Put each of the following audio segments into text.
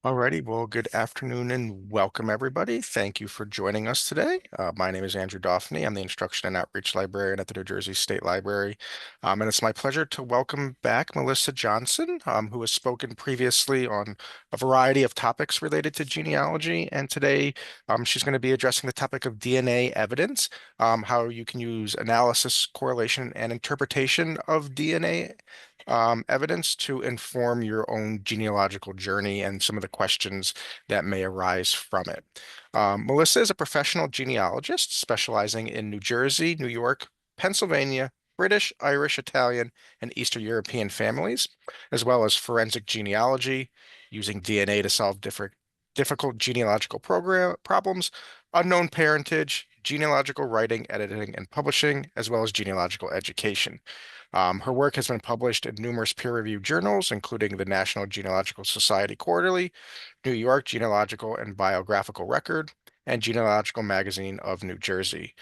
Alrighty, well, good afternoon and welcome everybody. Thank you for joining us today. My name is Andrew Doffney. I'm the Instruction and Outreach Librarian at the New Jersey State Library. And it's my pleasure to welcome back Melissa Johnson, who has spoken previously on a variety of topics related to genealogy. And today, she's going to be addressing the topic of DNA evidence, how you can use analysis, correlation, and interpretation of DNA evidence to inform your own genealogical journey and some of the questions that may arise from it. Melissa is a professional genealogist specializing in New Jersey, New York, Pennsylvania, British, Irish, Italian, and Eastern European families, as well as forensic genealogy, using DNA to solve difficult genealogical problems, unknown parentage, genealogical writing, editing, and publishing, as well as genealogical education. Her work has been published in numerous peer-reviewed journals, including the National Genealogical Society Quarterly, New York Genealogical and Biographical Record, and Genealogical Magazine of New Jersey.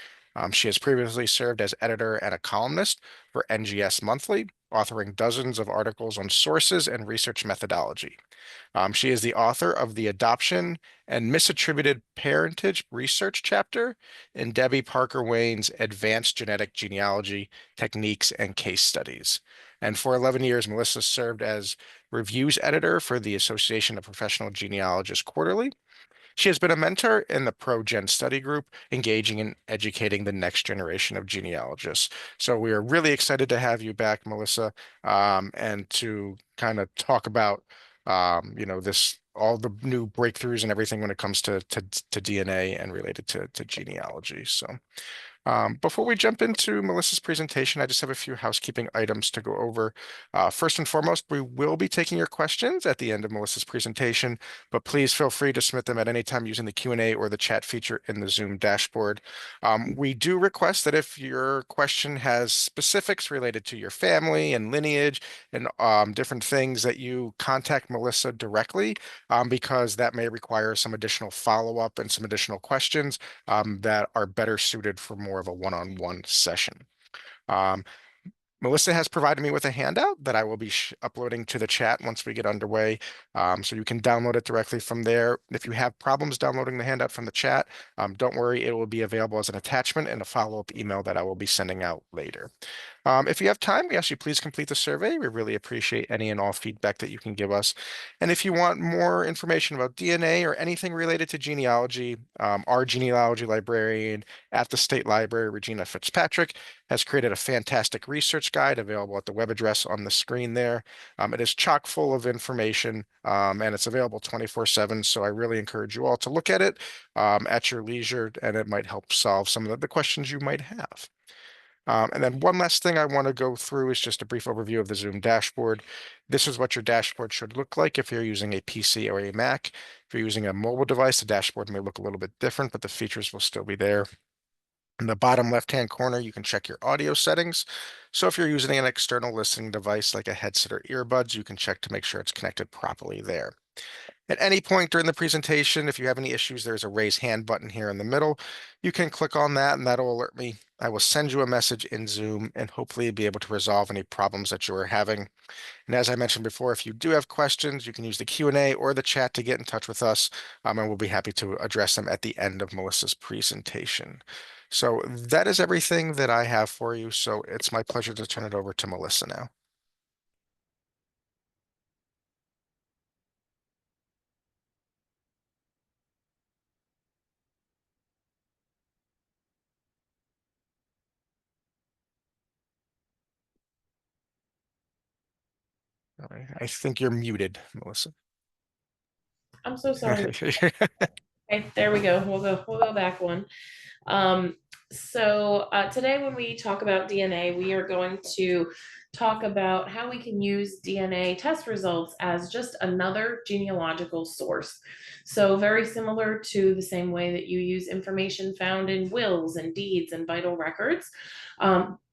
She has previously served as editor and a columnist for NGS Monthly, authoring dozens of articles on sources and research methodology. She is the author of the Adoption and Misattributed Parentage Research chapter in Debbie Parker Wayne's Advanced Genetic Genealogy Techniques and Case Studies. And for 11 years, Melissa served as reviews editor for the Association of Professional Genealogists Quarterly. She has been a mentor in the ProGen study group, engaging in educating the next generation of genealogists. So we are really excited to have you back, Melissa, and to kind of talk about, this all the new breakthroughs and everything when it comes to DNA and related to genealogy. So before we jump into Melissa's presentation, I just have a few housekeeping items to go over. First and foremost, we will be taking your questions at the end of Melissa's presentation, but please feel free to submit them at any time using the Q&A or the chat feature in the Zoom dashboard. We do request that if your question has specifics related to your family and lineage and different things, that you contact Melissa directly, because that may require some additional follow-up and some additional questions that are better suited for more of a one-on-one session. Um, Melissa has provided me with a handout that I will be uploading to the chat once we get underway. So you can download it directly from there. If you have problems downloading the handout from the chat, don't worry, it will be available as an attachment in a follow-up email that I will be sending out later. If you have time, we ask you please complete the survey. We really appreciate any and all feedback that you can give us. And if you want more information about DNA or anything related to genealogy, our genealogy librarian at the State Library, Regina Fitzpatrick, has created a fantastic research guide available at the web address on the screen there. It is chock full of information, and it's available 24/7. So I really encourage you all to look at it at your leisure, and it might help solve some of the questions you might have. And then one last thing I want to go through is just a brief overview of the Zoom dashboard. This is what your dashboard should look like if you're using a PC or a Mac. If you're using a mobile device, the dashboard may look a little bit different, but the features will still be there. In the bottom left-hand corner, you can check your audio settings. So if you're using an external listening device like a headset or earbuds, you can check to make sure it's connected properly there. At any point during the presentation, if you have any issues, there's a raise hand button here in the middle. You can click on that and that'll alert me. I will send you a message in Zoom and hopefully be able to resolve any problems that you are having. And as I mentioned before, if you do have questions, you can use the Q&A or the chat to get in touch with us, and we'll be happy to address them at the end of Melissa's presentation. So that is everything that I have for you. So it's my pleasure to turn it over to Melissa now. All right. I think you're muted, Melissa. I'm so sorry. Okay, there we go. We'll go back one. Today when we talk about DNA, we are going to talk about how we can use DNA test results as just another genealogical source. So very similar to the same way that you use information found in wills and deeds and vital records.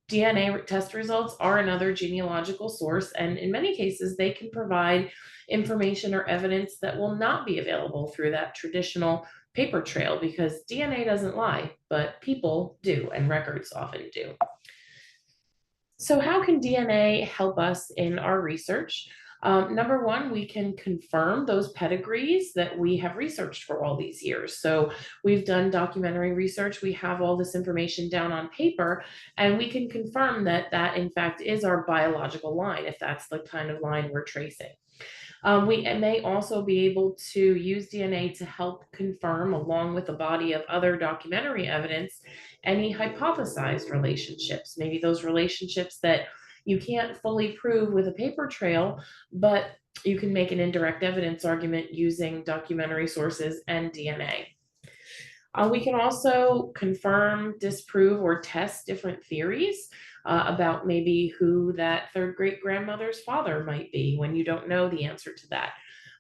DNA test results are another genealogical source, and in many cases, they can provide information or evidence that will not be available through that traditional paper trail, because DNA doesn't lie, but people do, and records often do. So how can DNA help us in our research? Number one, we can confirm those pedigrees that we have researched for all these years. So we've done documentary research, we have all this information down on paper, and we can confirm that that in fact is our biological line, if that's the kind of line we're tracing. We may also be able to use DNA to help confirm, along with a body of other documentary evidence, any hypothesized relationships, maybe those relationships that you can't fully prove with a paper trail, but you can make an indirect evidence argument using documentary sources and DNA. We can also confirm, disprove, or test different theories about maybe who that third great grandmother's father might be when you don't know the answer to that.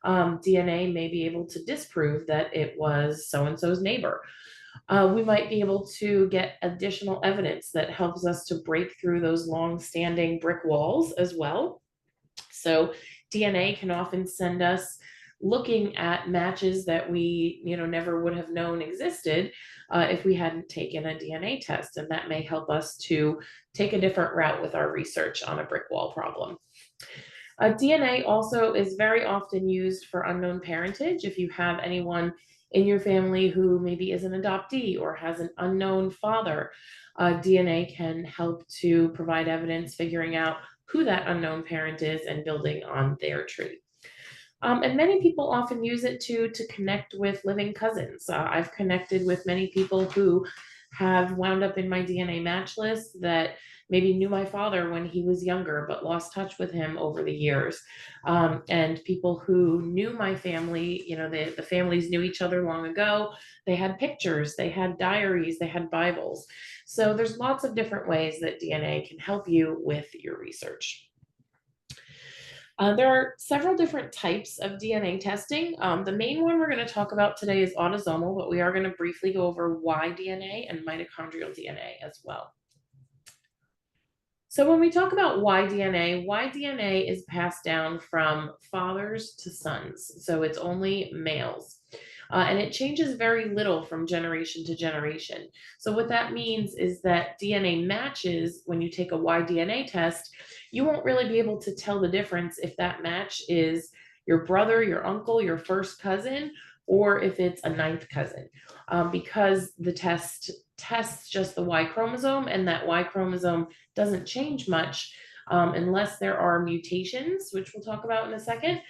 DNA may be able to disprove that it was so and so's neighbor. We might be able to get additional evidence that helps us to break through those long standing brick walls as well. So DNA can often send us looking at matches that we never would have known existed if we hadn't taken a DNA test, and that may help us to take a different route with our research on a brick wall problem. DNA also is very often used for unknown parentage. If you have anyone in your family who maybe is an adoptee or has an unknown father, DNA can help to provide evidence figuring out who that unknown parent is and building on their tree. And many people often use it to connect with living cousins. I've connected with many people who have wound up in my DNA match list that maybe knew my father when he was younger, but lost touch with him over the years. And people who knew my family, the families knew each other long ago. They had pictures, they had diaries, they had Bibles. So there's lots of different ways that DNA can help you with your research. There are several different types of DNA testing. The main one we're going to talk about today is autosomal, but we are going to briefly go over Y-DNA and mitochondrial DNA as well. So when we talk about Y-DNA is passed down from fathers to sons. So it's only males. And it changes very little from generation to generation. So what that means is that DNA matches, when you take a Y-DNA test, you won't really be able to tell the difference if that match is your brother, your uncle, your first cousin, or if it's a ninth cousin, because the test tests just the Y chromosome, and that Y chromosome doesn't change much unless there are mutations, which we'll talk about in a second.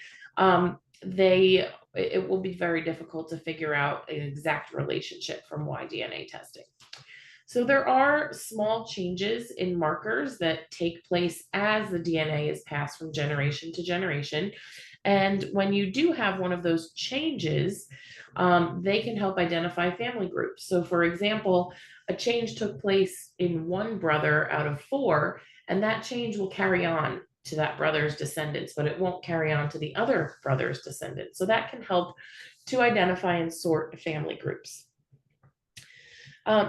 It will be very difficult to figure out an exact relationship from Y-DNA testing. So there are small changes in markers that take place as the DNA is passed from generation to generation. And when you do have one of those changes, they can help identify family groups. So for example, a change took place in one brother out of four, and that change will carry on to that brother's descendants, but it won't carry on to the other brother's descendants. So that can help to identify and sort family groups.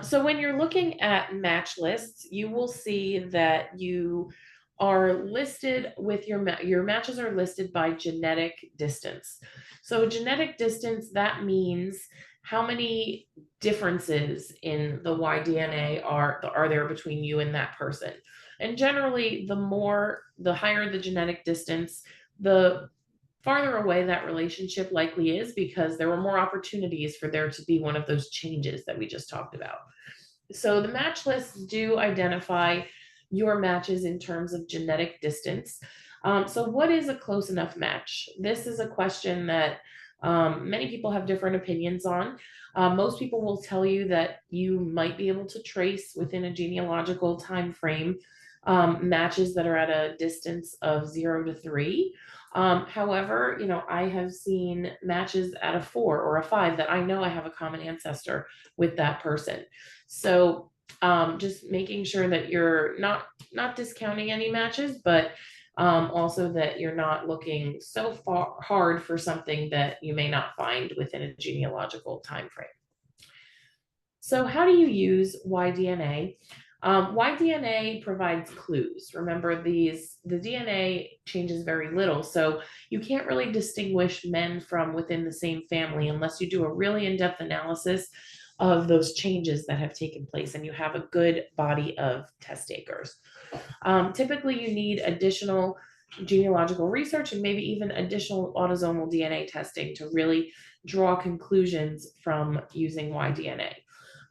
So when you're looking at match lists, you will see that you are listed with your matches are listed by genetic distance. So genetic distance, that means how many differences in the Y-DNA are there between you and that person. And generally, the higher the genetic distance, the farther away that relationship likely is, because there were more opportunities for there to be one of those changes that we just talked about. So the match lists do identify your matches in terms of genetic distance. So what is a close enough match? This is a question that many people have different opinions on. Most people will tell you that you might be able to trace within a genealogical time frame matches that are at a distance of 0 to 3. However, I have seen matches at a 4 or a 5 that I know I have a common ancestor with that person. So just making sure that you're not discounting any matches, but also that you're not looking so far hard for something that you may not find within a genealogical time frame. So how do you use Y-DNA? Y-DNA provides clues. Remember, the DNA changes very little, so you can't really distinguish men from within the same family unless you do a really in-depth analysis of those changes that have taken place and you have a good body of test takers. Typically, you need additional genealogical research and maybe even additional autosomal DNA testing to really draw conclusions from using Y-DNA.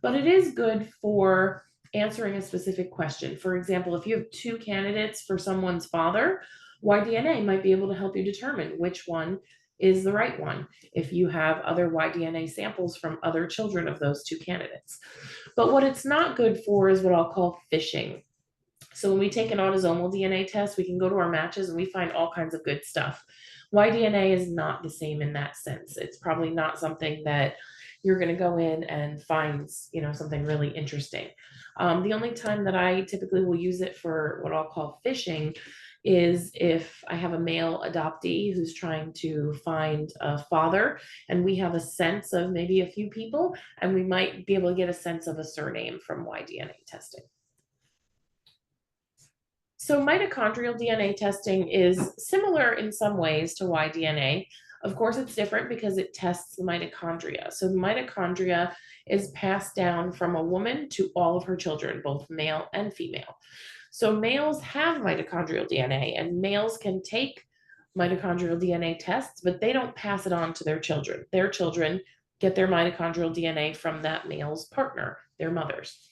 But it is good for answering a specific question. For example, if you have two candidates for someone's father, Y-DNA might be able to help you determine which one is the right one if you have other Y-DNA samples from other children of those two candidates. But what it's not good for is what I'll call fishing. So when we take an autosomal DNA test, we can go to our matches and we find all kinds of good stuff. Y-DNA is not the same in that sense. It's probably not something that you're going to go in and find, something really interesting. The only time that I typically will use it for what I'll call fishing is if I have a male adoptee who's trying to find a father, and we have a sense of maybe a few people, and we might be able to get a sense of a surname from Y-DNA testing. So mitochondrial DNA testing is similar in some ways to Y-DNA. Of course, it's different because it tests the mitochondria. So the mitochondria is passed down from a woman to all of her children, both male and female. So males have mitochondrial DNA, and males can take mitochondrial DNA tests, but they don't pass it on to their children. Their children get their mitochondrial DNA from that male's partner, their mothers.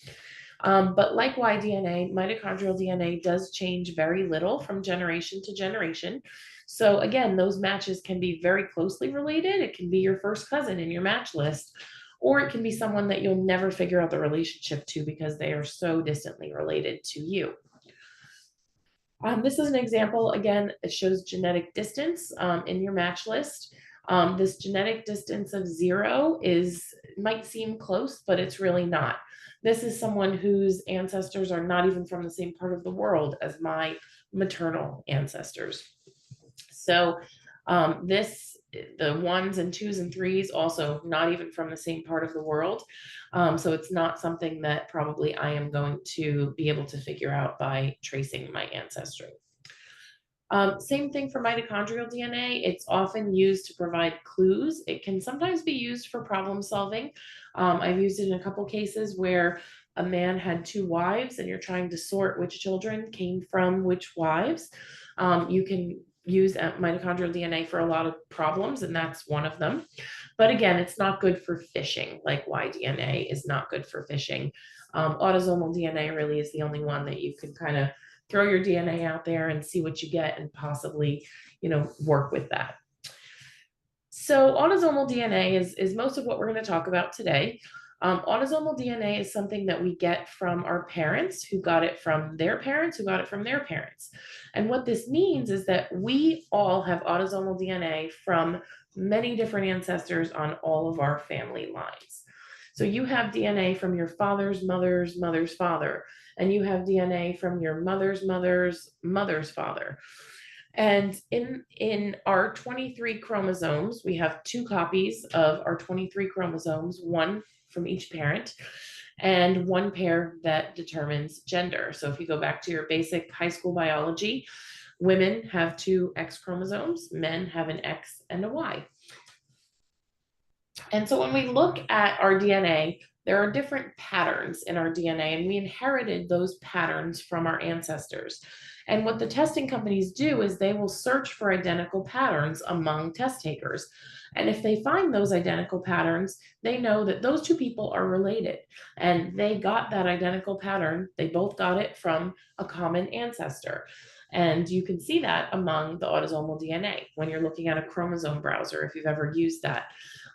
But like Y-DNA, mitochondrial DNA does change very little from generation to generation. So again, those matches can be very closely related. It can be your first cousin in your match list, or it can be someone that you'll never figure out the relationship to because they are so distantly related to you. This is an example, again, it shows genetic distance in your match list. This genetic distance of 0 might seem close, but it's really not. This is someone whose ancestors are not even from the same part of the world as my maternal ancestors. So the 1s and 2s and 3s also not even from the same part of the world. So it's not something that probably I am going to be able to figure out by tracing my ancestry. Same thing for mitochondrial DNA. It's often used to provide clues. It can sometimes be used for problem solving. I've used it in a couple cases where a man had 2 wives and you're trying to sort which children came from which wives. You can use mitochondrial DNA for a lot of problems, and that's one of them. But again, it's not good for fishing, like Y-DNA is not good for fishing. Autosomal DNA really is the only one that you can kind of throw your DNA out there and see what you get and possibly, work with that. So autosomal DNA is most of what we're going to talk about today. Autosomal DNA is something that we get from our parents who got it from their parents who got it from their parents. And what this means is that we all have autosomal DNA from many different ancestors on all of our family lines. So you have DNA from your father's mother's mother's father, and you have DNA from your mother's mother's mother's father. And in our 23 chromosomes, we have 2 copies of our 23 chromosomes, one from each parent, and 1 pair that determines gender. So if you go back to your basic high school biology, women have 2 X chromosomes, men have an X and a Y. And so when we look at our DNA, there are different patterns in our DNA, and we inherited those patterns from our ancestors. And what the testing companies do is they will search for identical patterns among test takers. And if they find those identical patterns, they know that those 2 people are related. And they got that identical pattern, they both got it from a common ancestor. And you can see that among the autosomal DNA when you're looking at a chromosome browser, if you've ever used that.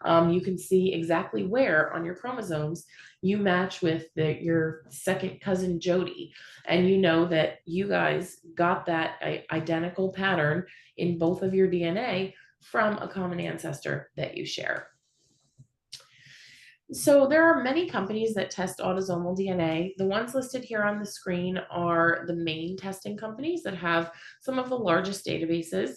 You can see exactly where on your chromosomes you match with your second cousin Jody, and you know that you guys got that identical pattern in both of your DNA from a common ancestor that you share. So there are many companies that test autosomal DNA. The ones listed here on the screen are the main testing companies that have some of the largest databases.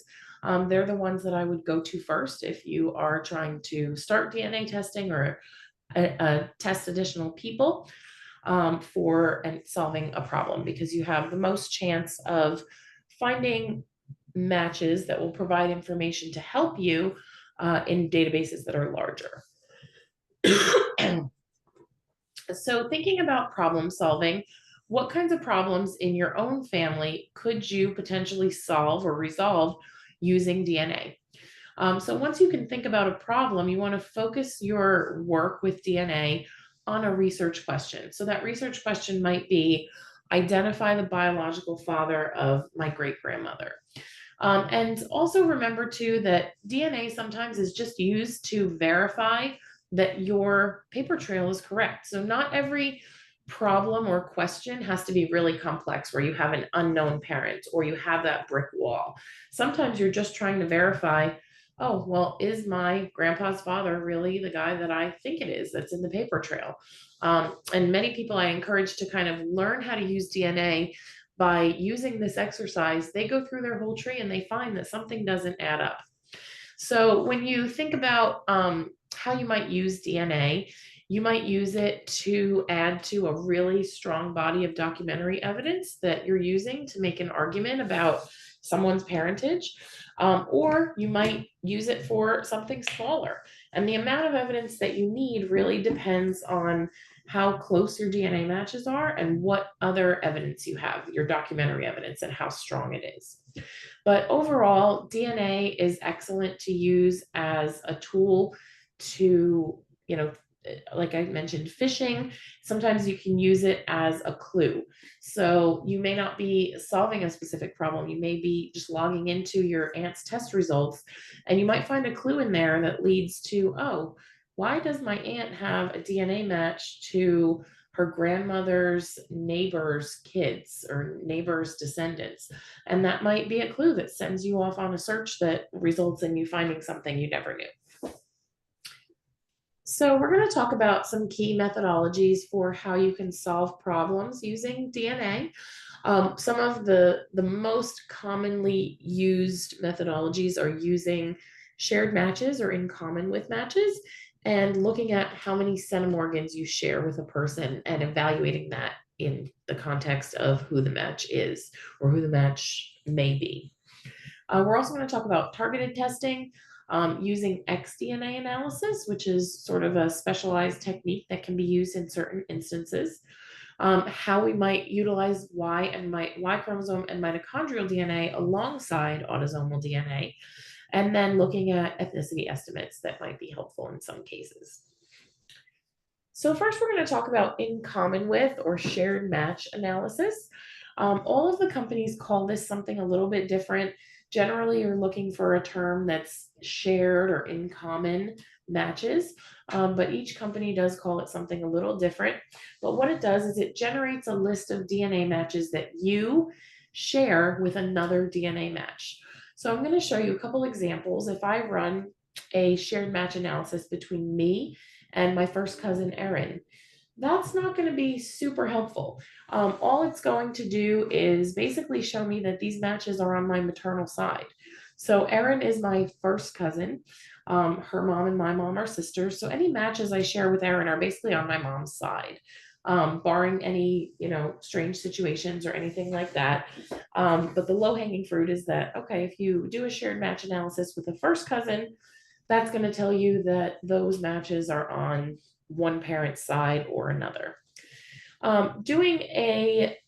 They're the ones that I would go to first if you are trying to start DNA testing or test additional people for solving a problem, because you have the most chance of finding matches that will provide information to help you in databases that are larger. So thinking about problem solving, what kinds of problems in your own family could you potentially solve or resolve using DNA? So once you can think about a problem, you want to focus your work with DNA on a research question. So that research question might be identify the biological father of my great grandmother. And also remember too that DNA sometimes is just used to verify that your paper trail is correct. So not every problem or question has to be really complex where you have an unknown parent or you have that brick wall. Sometimes you're just trying to verify, oh, well, is my grandpa's father really the guy that I think it is that's in the paper trail? And many people I encourage to kind of learn how to use DNA by using this exercise. They go through their whole tree and they find that something doesn't add up. So when you think about how you might use DNA, you might use it to add to a really strong body of documentary evidence that you're using to make an argument about someone's parentage. Or you might use it for something smaller. And the amount of evidence that you need really depends on how close your DNA matches are and what other evidence you have, your documentary evidence, and how strong it is. But overall, DNA is excellent to use as a tool to, like I mentioned, fishing. Sometimes you can use it as a clue. So you may not be solving a specific problem. You may be just logging into your aunt's test results, and you might find a clue in there that leads to, oh, why does my aunt have a DNA match to her grandmother's neighbor's kids or neighbor's descendants? And that might be a clue that sends you off on a search that results in you finding something you never knew. So we're going to talk about some key methodologies for how you can solve problems using DNA. Some of the most commonly used methodologies are using shared matches or in common with matches, and looking at how many centimorgans you share with a person and evaluating that in the context of who the match is or who the match may be. We're also going to talk about targeted testing using xDNA analysis, which is sort of a specialized technique that can be used in certain instances. How we might utilize Y chromosome and mitochondrial DNA alongside autosomal DNA, and then looking at ethnicity estimates that might be helpful in some cases. So first we're going to talk about in common with or shared match analysis. All of the companies call this something a little bit different. Generally, you're looking for a term that's shared or in common matches, but each company does call it something a little different. But what it does is it generates a list of DNA matches that you share with another DNA match. So I'm going to show you a couple examples. If I run a shared match analysis between me and my first cousin, Erin, that's not going to be super helpful. All it's going to do is basically show me that these matches are on my maternal side. So Erin is my first cousin. Her mom and my mom are sisters. So any matches I share with Erin are basically on my mom's side, barring any, strange situations or anything like that. But the low-hanging fruit is that, okay, if you do a shared match analysis with a first cousin, that's going to tell you that those matches are on one parent's side or another. Doing a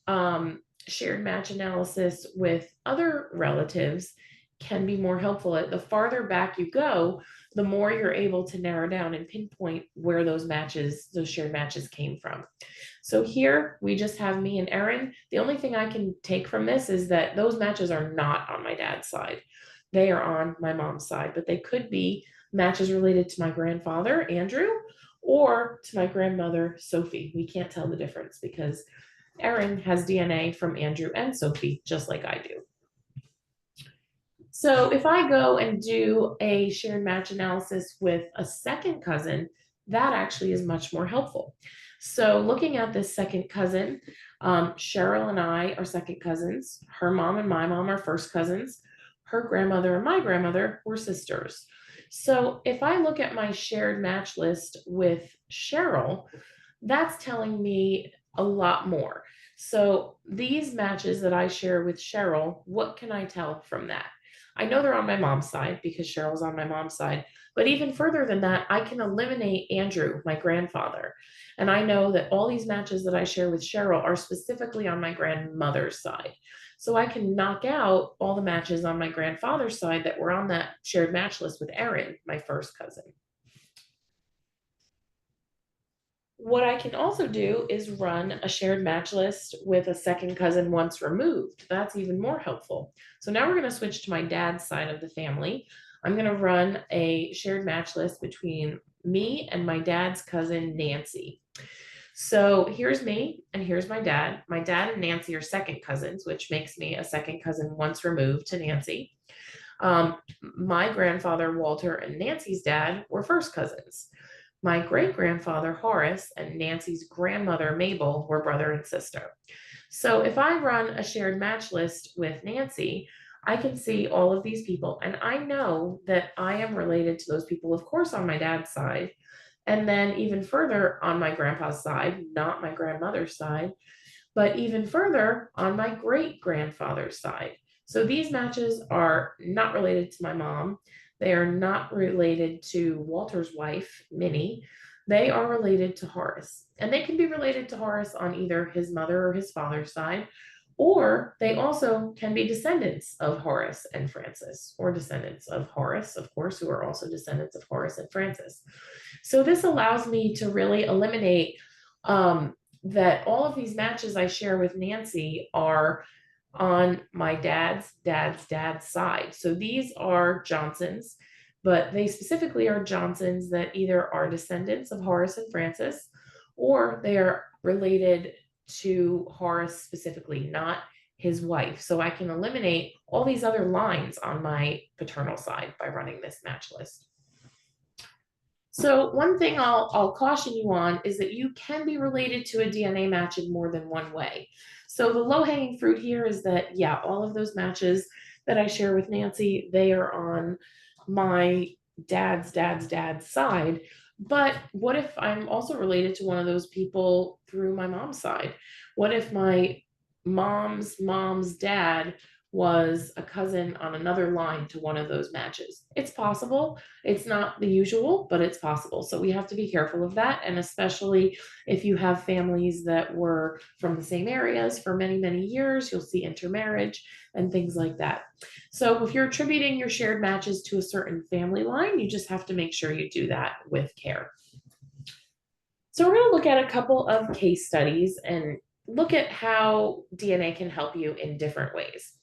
shared match analysis with other relatives can be more helpful. The farther back you go, the more you're able to narrow down and pinpoint where those shared matches came from. So here we just have me and Erin. The only thing I can take from this is that those matches are not on my dad's side. They are on my mom's side, but they could be matches related to my grandfather, Andrew, or to my grandmother, Sophie. We can't tell the difference because Erin has DNA from Andrew and Sophie, just like I do. So if I go and do a shared match analysis with a second cousin, that actually is much more helpful. So looking at this second cousin, Cheryl and I are second cousins. Her mom and my mom are first cousins. Her grandmother and my grandmother were sisters. So if I look at my shared match list with Cheryl, that's telling me a lot more. So these matches that I share with Cheryl, what can I tell from that? I know they're on my mom's side because Cheryl's on my mom's side. But even further than that, I can eliminate Andrew, my grandfather. And I know that all these matches that I share with Cheryl are specifically on my grandmother's side. So I can knock out all the matches on my grandfather's side that were on that shared match list with Erin, my first cousin. What I can also do is run a shared match list with a second cousin once removed. That's even more helpful. So now we're going to switch to my dad's side of the family. I'm going to run a shared match list between me and my dad's cousin, Nancy. So here's me and here's my dad. My dad and Nancy are second cousins, which makes me a second cousin once removed to Nancy. My grandfather, Walter, and Nancy's dad were first cousins. My great grandfather, Horace, and Nancy's grandmother, Mabel, were brother and sister. So if I run a shared match list with Nancy, I can see all of these people, and I know that I am related to those people, of course, on my dad's side, and then even further on my grandpa's side, not my grandmother's side, but even further on my great grandfather's side. So these matches are not related to my mom. They are not related to Walter's wife, Minnie. They are related to Horace. And they can be related to Horace on either his mother or his father's side, or they also can be descendants of Horace and Francis, or descendants of Horace, of course, who are also descendants of Horace and Francis. So this allows me to really eliminate that all of these matches I share with Nancy are on my dad's side. So these are Johnsons, but they specifically are Johnsons that either are descendants of Horace and Francis, or they are related to Horace specifically, not his wife. So I can eliminate all these other lines on my paternal side by running this match list. So one thing I'll caution you on is that you can be related to a DNA match in more than one way. So the low hanging fruit here is that, yeah, all of those matches that I share with Nancy, they are on my dad's side. But what if I'm also related to one of those people through my mom's side? What if my mom's dad was a cousin on another line to one of those matches? It's possible. It's not the usual, but it's possible. So we have to be careful of that. And especially if you have families that were from the same areas for many, many years, you'll see intermarriage and things like that. So if you're attributing your shared matches to a certain family line, you just have to make sure you do that with care. So we're going to look at a couple of case studies and look at how DNA can help you in different ways.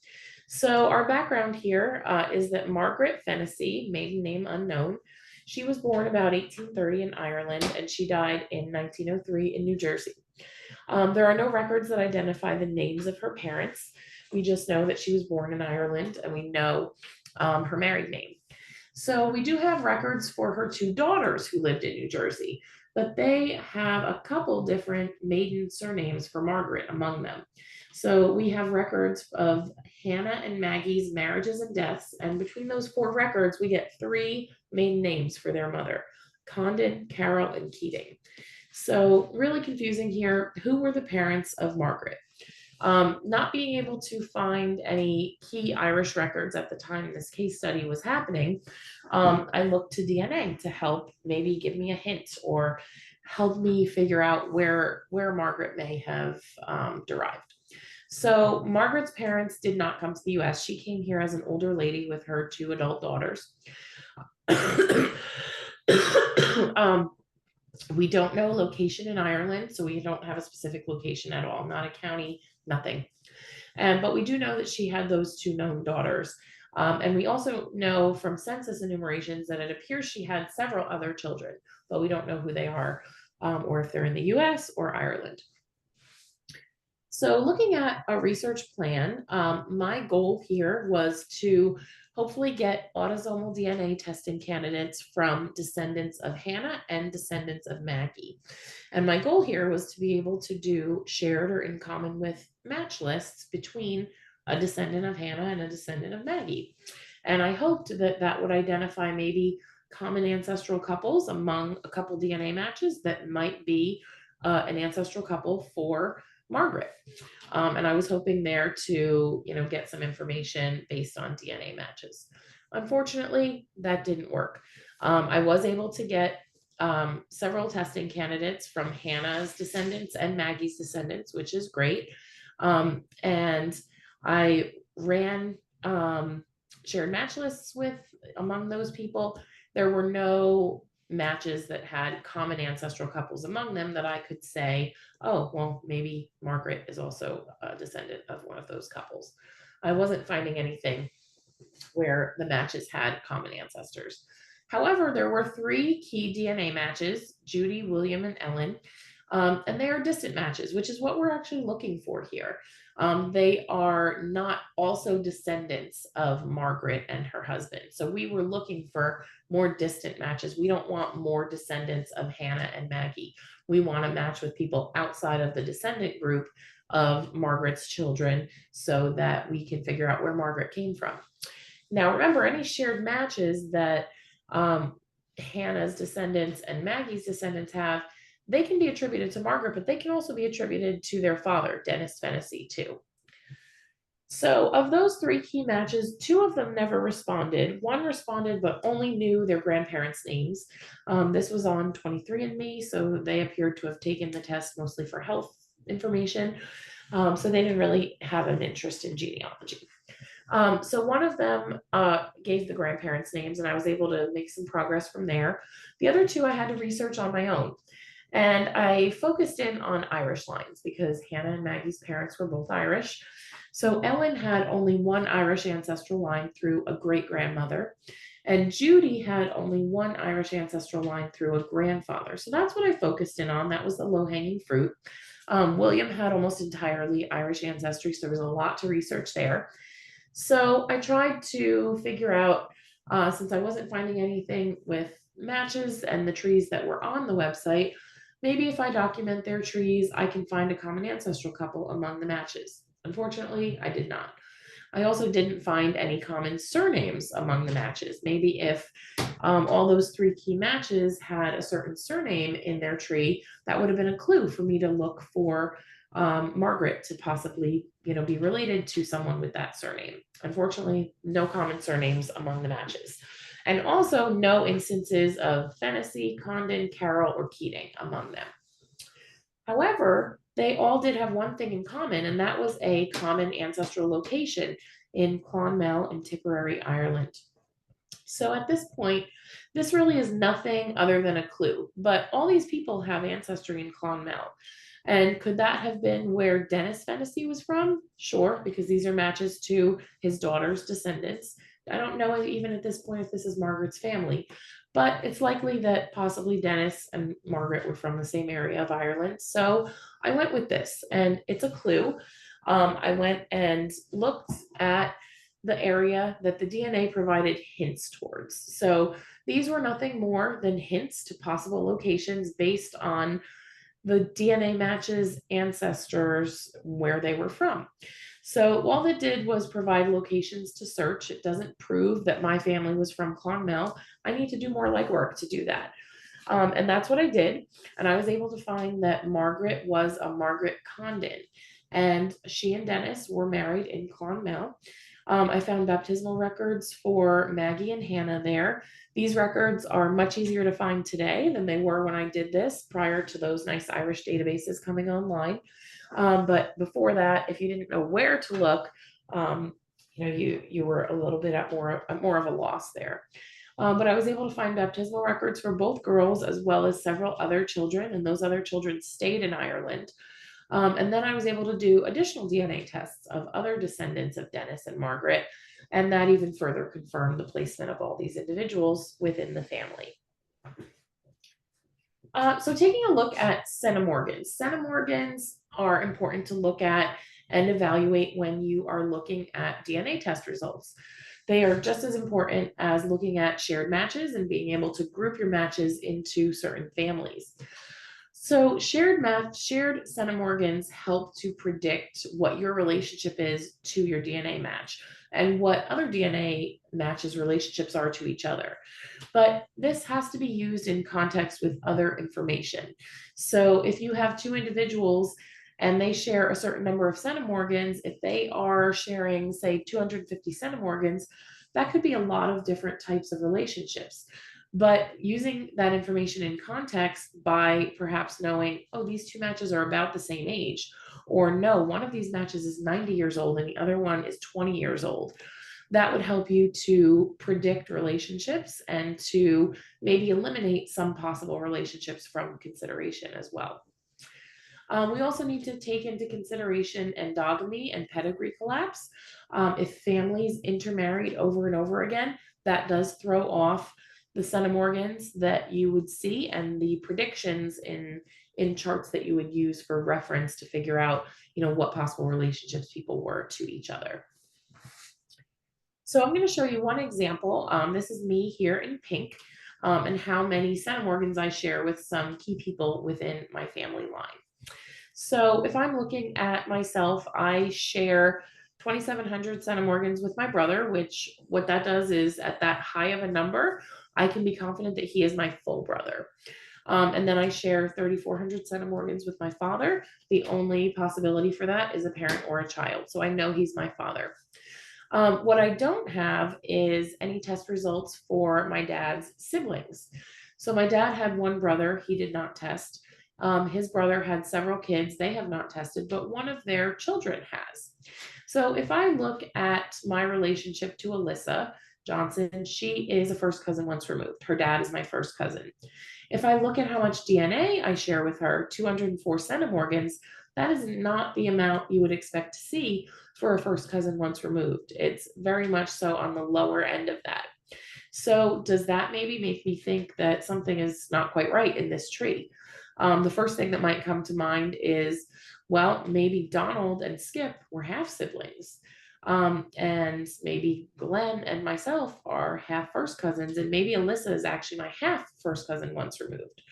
So our background here is that Margaret Fennessy, maiden name unknown, she was born about 1830 in Ireland and she died in 1903 in New Jersey. There are no records that identify the names of her parents. We just know that she was born in Ireland and we know her married name. So we do have records for her two daughters who lived in New Jersey, but they have a couple different maiden surnames for Margaret among them. So we have records of Hannah and Maggie's marriages and deaths, and between those four records, we get three maiden names for their mother: Condon, Carol, and Keating. So really confusing here. Who were the parents of Margaret? Not being able to find any key Irish records at the time this case study was happening, I looked to DNA to help maybe give me a hint or help me figure out where Margaret may have derived. So Margaret's parents did not come to the US. She came here as an older lady with her two adult daughters. We don't know location in Ireland, so we don't have a specific location at all, not a county, nothing. But we do know that she had those two known daughters. And we also know from census enumerations that it appears she had several other children, but we don't know who they are or if they're in the US or Ireland. So looking at a research plan, my goal here was to hopefully get autosomal DNA testing candidates from descendants of Hannah and descendants of Maggie. And my goal here was to be able to do shared or in common with match lists between a descendant of Hannah and a descendant of Maggie. And I hoped that that would identify maybe common ancestral couples among a couple DNA matches that might be an ancestral couple for Margaret. And I was hoping there to, get some information based on DNA matches. Unfortunately, that didn't work. I was able to get several testing candidates from Hannah's descendants and Maggie's descendants, which is great. And I ran shared match lists with among those people. There were no matches that had common ancestral couples among them that I could say, oh, well, maybe Margaret is also a descendant of one of those couples. I wasn't finding anything where the matches had common ancestors. However, there were three key DNA matches, Judy, William, and Ellen, and they are distant matches, which is what we're actually looking for here. They are not also descendants of Margaret and her husband. So we were looking for more distant matches. We don't want more descendants of Hannah and Maggie. We want to match with people outside of the descendant group of Margaret's children so that we can figure out where Margaret came from. Now, remember, any shared matches that Hannah's descendants and Maggie's descendants have, they can be attributed to Margaret, but they can also be attributed to their father, Dennis Fennessy, too. So, of those three key matches, two of them never responded. One responded, but only knew their grandparents' names. This was on 23andMe, so they appeared to have taken the test mostly for health information. So, they didn't really have an interest in genealogy. So one of them gave the grandparents' names, and I was able to make some progress from there. The other two I had to research on my own. And I focused in on Irish lines because Hannah and Maggie's parents were both Irish. So Ellen had only one Irish ancestral line through a great grandmother, and Judy had only one Irish ancestral line through a grandfather. So that's what I focused in on. That was the low hanging fruit. William had almost entirely Irish ancestry, so there was a lot to research there. So I tried to figure out, since I wasn't finding anything with matches and the trees that were on the website, maybe if I document their trees, I can find a common ancestral couple among the matches. Unfortunately, I did not. I also didn't find any common surnames among the matches. Maybe if all those three key matches had a certain surname in their tree, that would have been a clue for me to look for Margaret to possibly, be related to someone with that surname. Unfortunately, no common surnames among the matches. And also no instances of Fennessy, Condon, Carroll, or Keating among them. However, they all did have one thing in common, and that was a common ancestral location in Clonmel in Tipperary, Ireland. So at this point, this really is nothing other than a clue, but all these people have ancestry in Clonmel. And could that have been where Dennis Fennessy was from? Sure, because these are matches to his daughter's descendants. I don't know even at this point if this is Margaret's family, but it's likely that possibly Dennis and Margaret were from the same area of Ireland. So I went with this, and it's a clue. I went and looked at the area that the DNA provided hints towards. So these were nothing more than hints to possible locations based on the DNA matches ancestors where they were from. So all it did was provide locations to search. It doesn't prove that my family was from Clonmel. I need to do more legwork to do that. And that's what I did. And I was able to find that Margaret was a Margaret Condon. And she and Dennis were married in Clonmel. I found baptismal records for Maggie and Hannah there. These records are much easier to find today than they were when I did this prior to those nice Irish databases coming online. But before that, if you didn't know where to look, you were a little bit at more of a loss there. But I was able to find baptismal records for both girls as well as several other children, and those other children stayed in Ireland. And then I was able to do additional DNA tests of other descendants of Dennis and Margaret, and that even further confirmed the placement of all these individuals within the family. So taking a look at centimorgans. Centimorgans are important to look at and evaluate when you are looking at DNA test results. They are just as important as looking at shared matches and being able to group your matches into certain families. So shared centimorgans help to predict what your relationship is to your DNA match and what other DNA matches relationships are to each other. But this has to be used in context with other information. So if you have two individuals and they share a certain number of centimorgans, if they are sharing, say, 250 centimorgans, that could be a lot of different types of relationships. But using that information in context by perhaps knowing, oh, these two matches are about the same age, or no, one of these matches is 90 years old and the other one is 20 years old, that would help you to predict relationships and to maybe eliminate some possible relationships from consideration as well. We also need to take into consideration endogamy and pedigree collapse. If families intermarried over and over again, that does throw off the centimorgans that you would see and the predictions in charts that you would use for reference to figure out, what possible relationships people were to each other. So I'm going to show you one example. This is me here in pink, and how many centimorgans I share with some key people within my family line. So if I'm looking at myself, I share 2,700 centimorgans with my brother, which what that does is at that high of a number, I can be confident that he is my full brother. And then I share 3,400 centimorgans with my father. The only possibility for that is a parent or a child. So I know he's my father. What I don't have is any test results for my dad's siblings. So my dad had one brother, he did not test. His brother had several kids, they have not tested, but one of their children has. So if I look at my relationship to Alyssa Johnson, she is a first cousin once removed. Her dad is my first cousin. If I look at how much DNA I share with her, 204 centimorgans, that is not the amount you would expect to see for a first cousin once removed. It's very much so on the lower end of that. So does that maybe make me think that something is not quite right in this tree? The first thing that might come to mind is, well, maybe Donald and Skip were half siblings. And maybe Glenn and myself are half first cousins, and maybe Alyssa is actually my half first cousin once removed.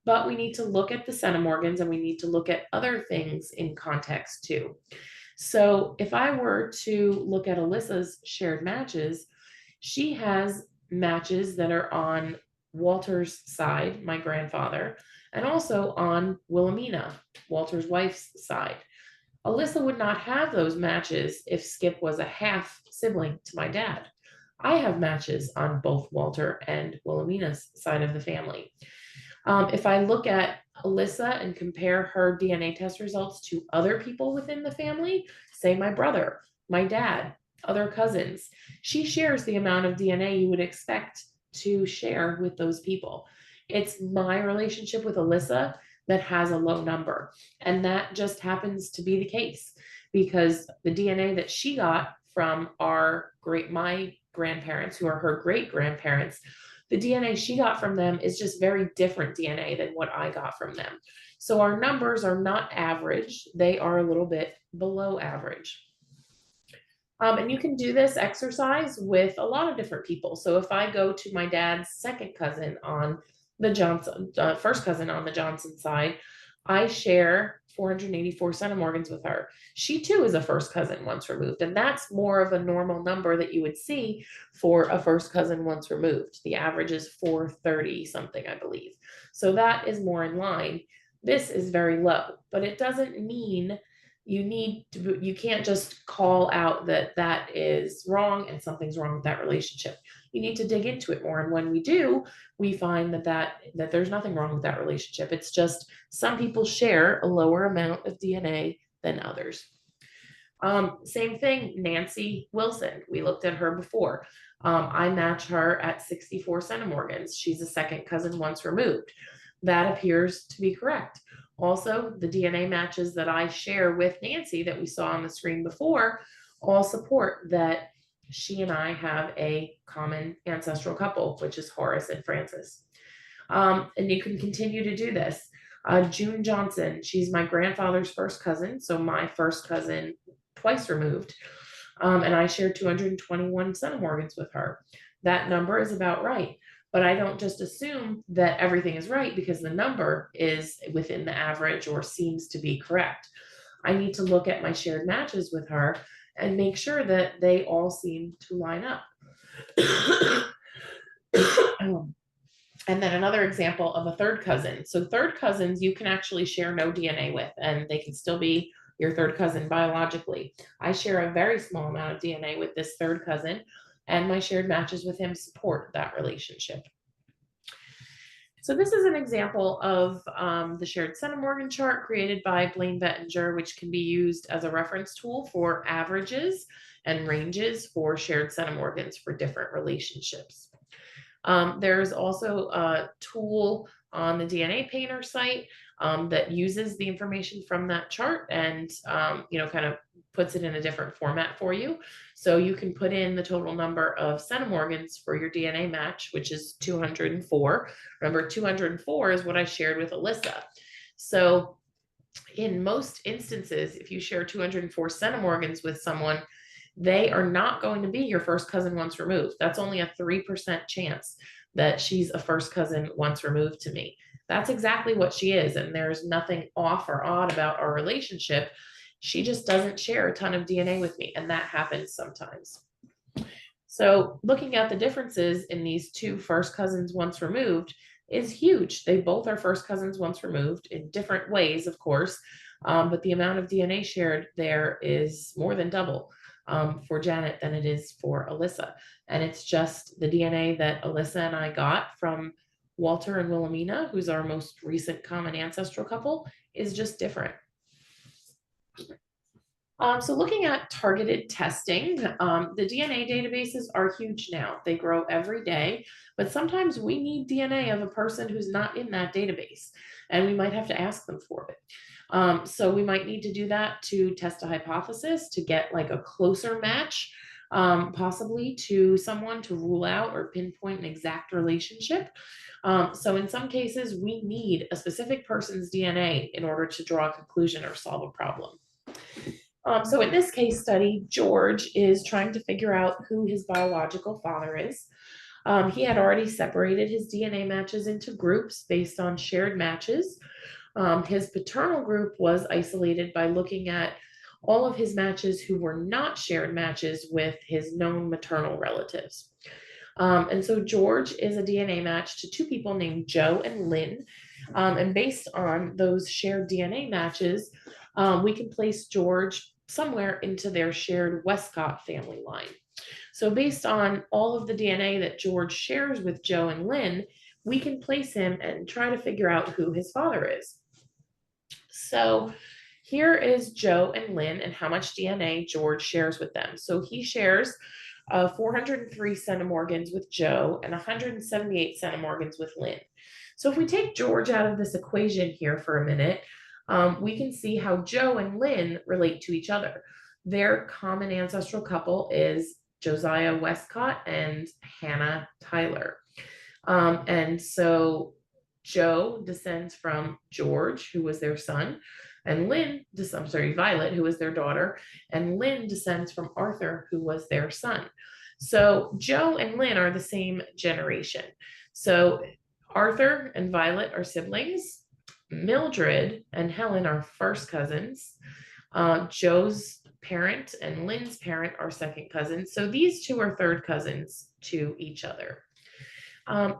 But we need to look at the centimorgans and we need to look at other things in context too. So if I were to look at Alyssa's shared matches, she has matches that are on Walter's side, my grandfather, and also on Wilhelmina, Walter's wife's side. Alyssa would not have those matches if Skip was a half sibling to my dad. I have matches on both Walter and Wilhelmina's side of the family. If I look at Alyssa and compare her DNA test results to other people within the family, say my brother, my dad, other cousins, she shares the amount of DNA you would expect to share with those people. It's my relationship with Alyssa that has a low number. And that just happens to be the case because the DNA that she got from my grandparents, who are her great grandparents, the DNA she got from them is just very different DNA than what I got from them. So our numbers are not average, they are a little bit below average. And you can do this exercise with a lot of different people. So if I go to my dad's second cousin on the Johnson, first cousin on the Johnson side, I share 484 centimorgans with her. She too is a first cousin once removed, and that's more of a normal number that you would see for a first cousin once removed. The average is 430 something, I believe. So that is more in line. This is very low, but it doesn't mean you can't just call out that that is wrong and something's wrong with that relationship. You need to dig into it more, and when we do, we find that there's nothing wrong with that relationship. It's just some people share a lower amount of DNA than others. Same thing, Nancy Wilson. We looked at her before. I match her at 64 centimorgans. She's a second cousin once removed. That appears to be correct. Also, the DNA matches that I share with Nancy that we saw on the screen before all support that she and I have a common ancestral couple, which is Horace and Francis. And you can continue to do this. June Johnson, she's my grandfather's first cousin, so my first cousin twice removed. And I share 221 centimorgans with her. That number is about right. But I don't just assume that everything is right because the number is within the average or seems to be correct. I need to look at my shared matches with her and make sure that they all seem to line up. And then another example of a third cousin. So third cousins, you can actually share no DNA with, and they can still be your third cousin biologically. I share a very small amount of DNA with this third cousin, and my shared matches with him support that relationship. So this is an example of the shared centimorgan chart created by Blaine Bettinger, which can be used as a reference tool for averages and ranges for shared centimorgans for different relationships. There's also a tool on the DNA Painter site that uses the information from that chart and kind of puts it in a different format for you. So you can put in the total number of centimorgans for your DNA match, which is 204. Remember, 204 is what I shared with Alyssa. So in most instances, if you share 204 centimorgans with someone, they are not going to be your first cousin once removed. That's only a 3% chance that she's a first cousin once removed to me. That's exactly what she is. And there's nothing off or odd about our relationship. She just doesn't share a ton of DNA with me. And that happens sometimes. So looking at the differences in these two first cousins once removed is huge. They both are first cousins once removed in different ways, of course. But the amount of DNA shared there is more than double for Janet than it is for Alyssa. And it's just the DNA that Alyssa and I got from Walter and Wilhelmina, who's our most recent common ancestral couple, is just different. So looking at targeted testing, the DNA databases are huge now. They grow every day, but sometimes we need DNA of a person who's not in that database, and we might have to ask them for it. So we might need to do that to test a hypothesis, to get like a closer match, possibly to someone to rule out or pinpoint an exact relationship. So in some cases, we need a specific person's DNA in order to draw a conclusion or solve a problem. So in this case study, George is trying to figure out who his biological father is. He had already separated his DNA matches into groups based on shared matches. His paternal group was isolated by looking at all of his matches who were not shared matches with his known maternal relatives. And so George is a DNA match to two people named Joe and Lynn. And based on those shared DNA matches, we can place George somewhere into their shared Westcott family line. So based on all of the DNA that George shares with Joe and Lynn, we can place him and try to figure out who his father is. So here is Joe and Lynn and how much DNA George shares with them. So he shares 403 centimorgans with Joe and 178 centimorgans with Lynn. So if we take George out of this equation here for a minute, we can see how Joe and Lynn relate to each other. Their common ancestral couple is Josiah Westcott and Hannah Tyler. And so Joe descends from George, who was their son, and Violet, who was their daughter, and Lynn descends from Arthur, who was their son. So Joe and Lynn are the same generation. So Arthur and Violet are siblings. Mildred and Helen are first cousins. Joe's parent and Lynn's parent are second cousins. So these two are third cousins to each other.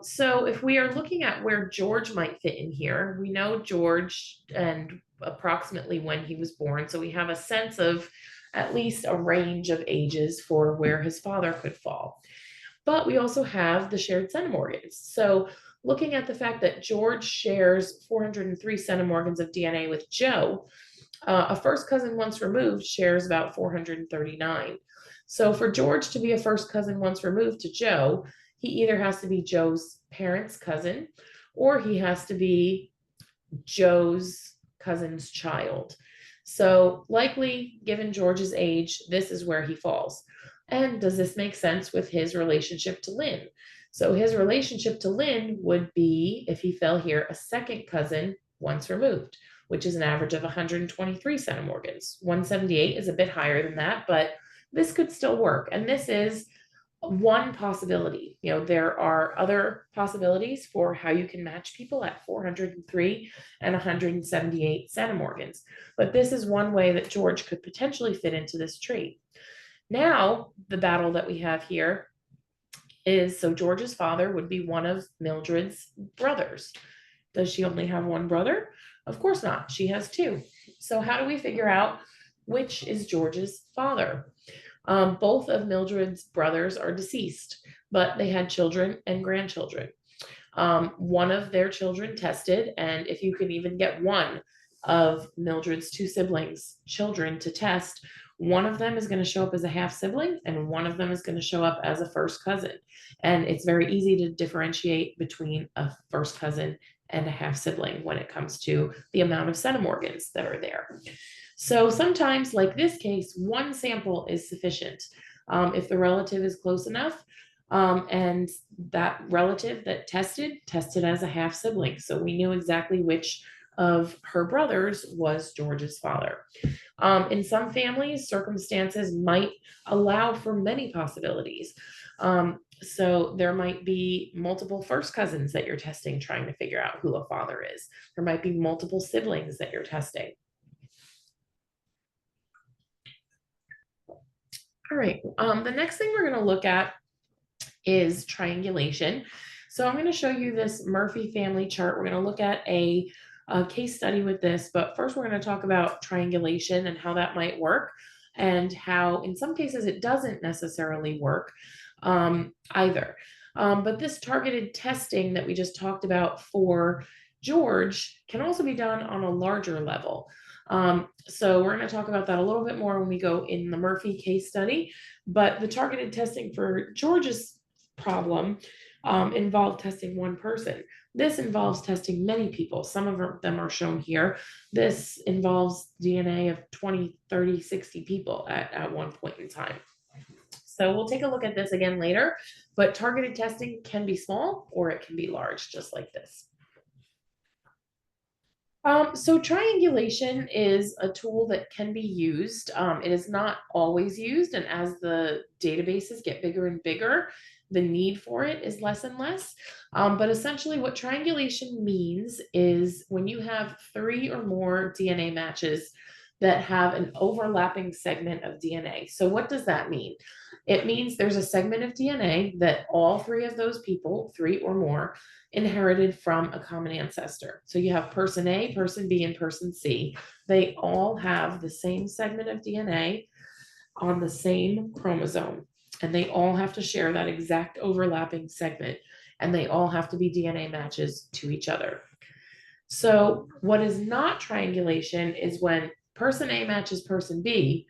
So if we are looking at where George might fit in here, we know George and approximately when he was born. So we have a sense of at least a range of ages for where his father could fall. But we also have the shared centimorgans. So looking at the fact that George shares 403 centimorgans of DNA with Joe, a first cousin once removed shares about 439. So for George to be a first cousin once removed to Joe, he either has to be Joe's parents' cousin or he has to be Joe's cousin's child. So likely, given George's age, this is where he falls. And does this make sense with his relationship to Lynn? So his relationship to Lynn would be, if he fell here, a second cousin once removed, which is an average of 123 centimorgans. 178 is a bit higher than that, but this could still work. And this is one possibility. There are other possibilities for how you can match people at 403 and 178 centimorgans, but this is one way that George could potentially fit into this trait. Now, the battle that we have here is, so George's father would be one of Mildred's brothers. Does she only have one brother? Of course not. She has two. So how do we figure out which is George's father? Both of Mildred's brothers are deceased, but they had children and grandchildren. One of their children tested, and if you can even get one of Mildred's two siblings' children to test, one of them is going to show up as a half sibling, and one of them is going to show up as a first cousin. And it's very easy to differentiate between a first cousin and a half sibling when it comes to the amount of centimorgans that are there. So sometimes, like this case, one sample is sufficient. If the relative is close enough, and that relative that tested as a half sibling. So we knew exactly which of her brothers was George's father. In some families, circumstances might allow for many possibilities. So there might be multiple first cousins that you're testing, trying to figure out who a father is. There might be multiple siblings that you're testing. All right, the next thing we're going to look at is triangulation. So I'm going to show you this Murphy family chart. We're going to look at a case study with this, but first we're going to talk about triangulation and how that might work, and how in some cases it doesn't necessarily work either. But this targeted testing that we just talked about for George can also be done on a larger level. So we're going to talk about that a little bit more when we go in the Murphy case study. But the targeted testing for George's problem involved testing one person. This involves testing many people. Some of them are shown here. This involves DNA of 20, 30, 60 people at one point in time. So we'll take a look at this again later, but targeted testing can be small or it can be large, just like this. So triangulation is a tool that can be used. It is not always used, and as the databases get bigger and bigger, the need for it is less and less. But essentially what triangulation means is when you have 3 or more DNA matches that have an overlapping segment of DNA. So what does that mean? It means there's a segment of DNA that all 3 of those people, 3 or more, inherited from a common ancestor. So you have person A, person B, and person C. They all have the same segment of DNA on the same chromosome, and they all have to share that exact overlapping segment, and they all have to be DNA matches to each other. So what is not triangulation is when person A matches person B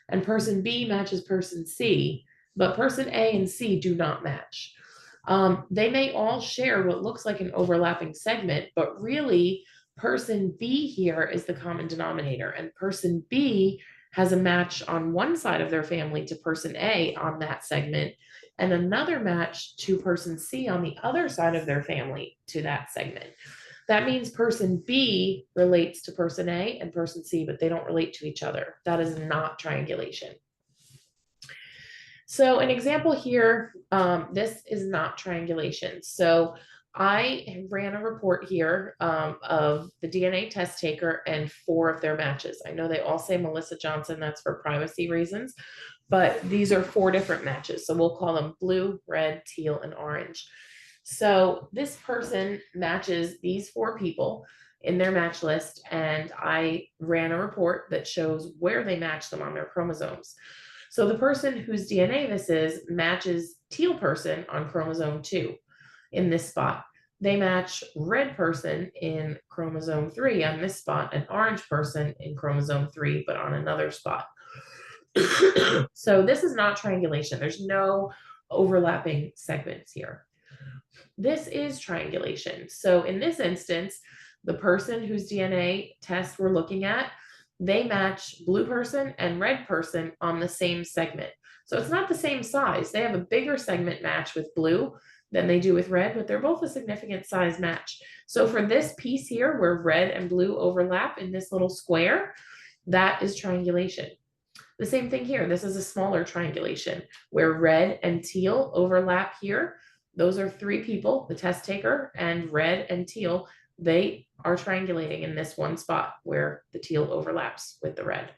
and person B matches person C, but person A and C do not match. They may all share what looks like an overlapping segment, but really person B here is the common denominator, and person B has a match on one side of their family to person A on that segment, and another match to person C on the other side of their family to that segment. That means person B relates to person A and person C, but they don't relate to each other. That is not triangulation. So an example here, this is not triangulation. So I ran a report here of the DNA test taker and 4 of their matches. I know they all say Melissa Johnson, that's for privacy reasons, but these are 4 different matches. So we'll call them blue, red, teal, and orange. So this person matches these 4 people in their match list, and I ran a report that shows where they match them on their chromosomes. So the person whose DNA this is matches teal person on chromosome 2 in this spot. They match red person in chromosome 3 on this spot, and orange person in chromosome 3, but on another spot. So this is not triangulation. There's no overlapping segments here. This is triangulation. So in this instance, the person whose DNA test we're looking at, they match blue person and red person on the same segment. So it's not the same size. They have a bigger segment match with blue than they do with red, but they're both a significant size match. So for this piece here where red and blue overlap in this little square, that is triangulation. The same thing here. This is a smaller triangulation where red and teal overlap here. Those are 3 people, the test taker and red and teal. They are triangulating in this one spot where the teal overlaps with the red.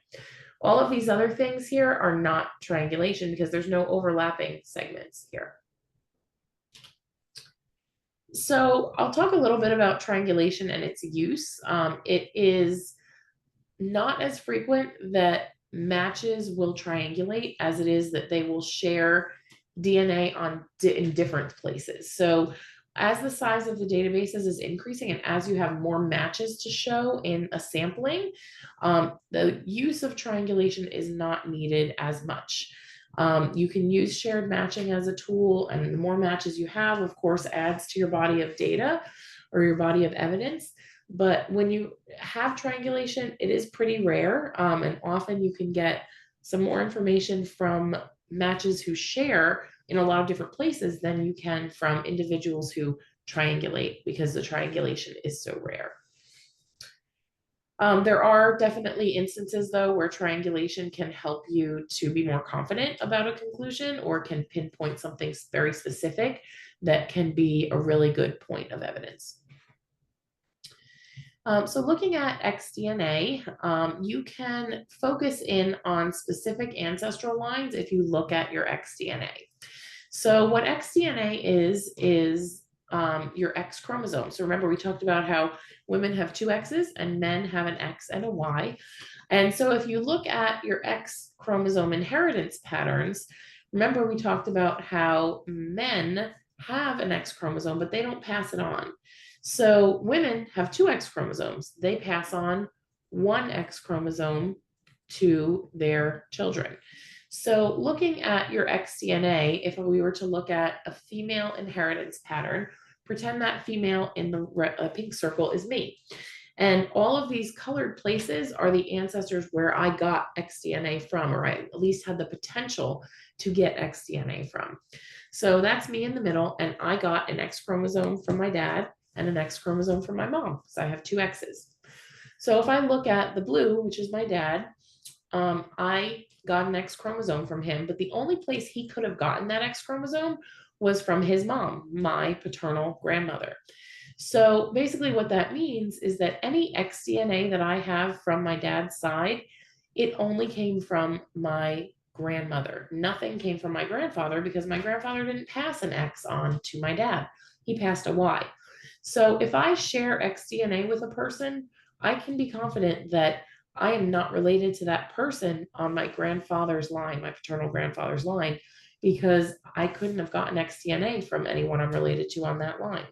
All of these other things here are not triangulation because there's no overlapping segments here. So I'll talk a little bit about triangulation and its use. It is not as frequent that matches will triangulate as it is that they will share DNA in different places. So as the size of the databases is increasing and as you have more matches to show in a sampling, the use of triangulation is not needed as much. You can use shared matching as a tool, and the more matches you have, of course, adds to your body of data or your body of evidence. But when you have triangulation, it is pretty rare, and often you can get some more information from matches who share in a lot of different places than you can from individuals who triangulate because the triangulation is so rare. There are definitely instances, though, where triangulation can help you to be more confident about a conclusion or can pinpoint something very specific that can be a really good point of evidence. So looking at xDNA, you can focus in on specific ancestral lines if you look at your xDNA. So what xDNA is your X chromosome. So remember, we talked about how women have two X's and men have an X and a Y. And so if you look at your X chromosome inheritance patterns, remember we talked about how men have an X chromosome, but they don't pass it on. So women have two X chromosomes. They pass on one X chromosome to their children. So looking at your xDNA, if we were to look at a female inheritance pattern, pretend that female in the pink circle is me. And all of these colored places are the ancestors where I got xDNA from, or I at least had the potential to get xDNA from. So that's me in the middle, and I got an X chromosome from my dad and an X chromosome from my mom, because I have two X's. So if I look at the blue, which is my dad, I got an X chromosome from him, but the only place he could have gotten that X chromosome was from his mom, my paternal grandmother. So basically, what that means is that any xDNA that I have from my dad's side, it only came from my grandmother. Nothing came from my grandfather because my grandfather didn't pass an X on to my dad. He passed a Y. So if I share xDNA with a person, I can be confident that I am not related to that person on my grandfather's line, my paternal grandfather's line, because I couldn't have gotten xDNA from anyone I'm related to on that line.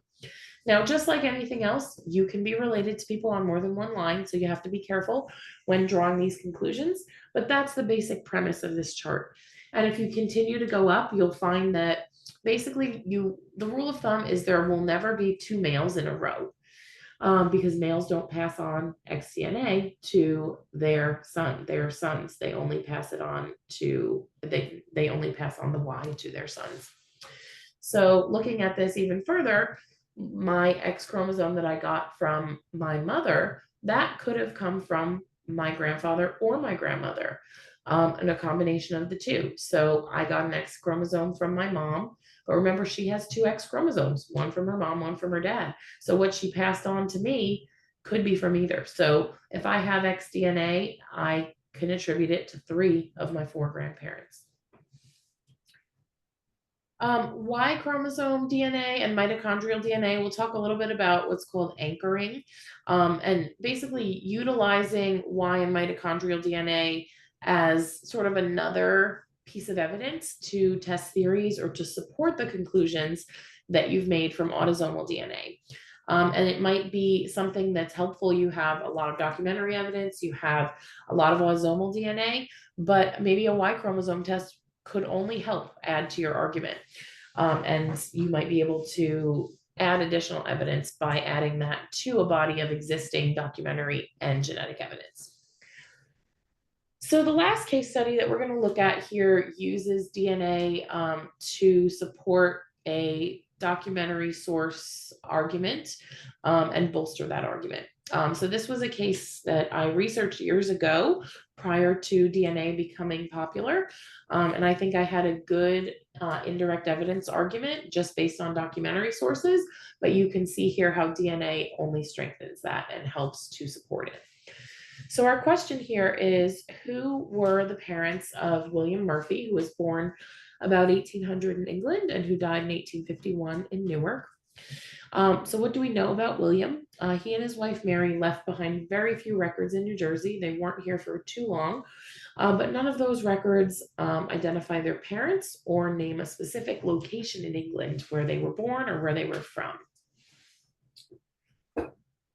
Now, just like anything else, you can be related to people on more than one line, so you have to be careful when drawing these conclusions, but that's the basic premise of this chart. And if you continue to go up, you'll find that basically the rule of thumb is there will never be two males in a row. Because males don't pass on xDNA to their sons. They only pass it on to they only pass on the Y to their sons. So looking at this even further, my X chromosome that I got from my mother, that could have come from my grandfather or my grandmother, and a combination of the two. So I got an X chromosome from my mom, but remember, she has two X chromosomes, one from her mom, one from her dad. So what she passed on to me could be from either. So if I have xDNA, I can attribute it to three of my four grandparents. Y chromosome DNA and mitochondrial DNA, we'll talk a little bit about what's called anchoring, and basically utilizing Y and mitochondrial DNA as sort of another piece of evidence to test theories or to support the conclusions that you've made from autosomal DNA. And it might be something that's helpful. You have a lot of documentary evidence, you have a lot of autosomal DNA, but maybe a Y chromosome test could only help add to your argument. And you might be able to add additional evidence by adding that to a body of existing documentary and genetic evidence. So the last case study that we're going to look at here uses DNA to support a documentary source argument and bolster that argument. So this was a case that I researched years ago prior to DNA becoming popular. And I think I had a good indirect evidence argument just based on documentary sources, but you can see here how DNA only strengthens that and helps to support it. So our question here is, who were the parents of William Murphy, who was born about 1800 in England and who died in 1851 in Newark? So what do we know about William? He and his wife Mary left behind very few records in New Jersey. They weren't here for too long, but none of those records identify their parents or name a specific location in England where they were born or where they were from.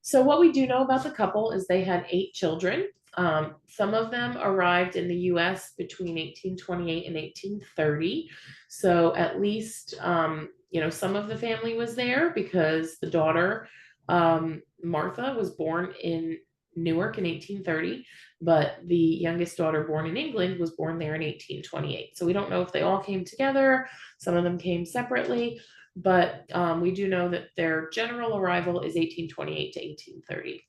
So what we do know about the couple is they had 8 children. Some of them arrived in the U.S. between 1828 and 1830. So at least, some of the family was there because the daughter, Martha, was born in Newark in 1830, but the youngest daughter born in England was born there in 1828. So we don't know if they all came together. Some of them came separately, but we do know that their general arrival is 1828 to 1830.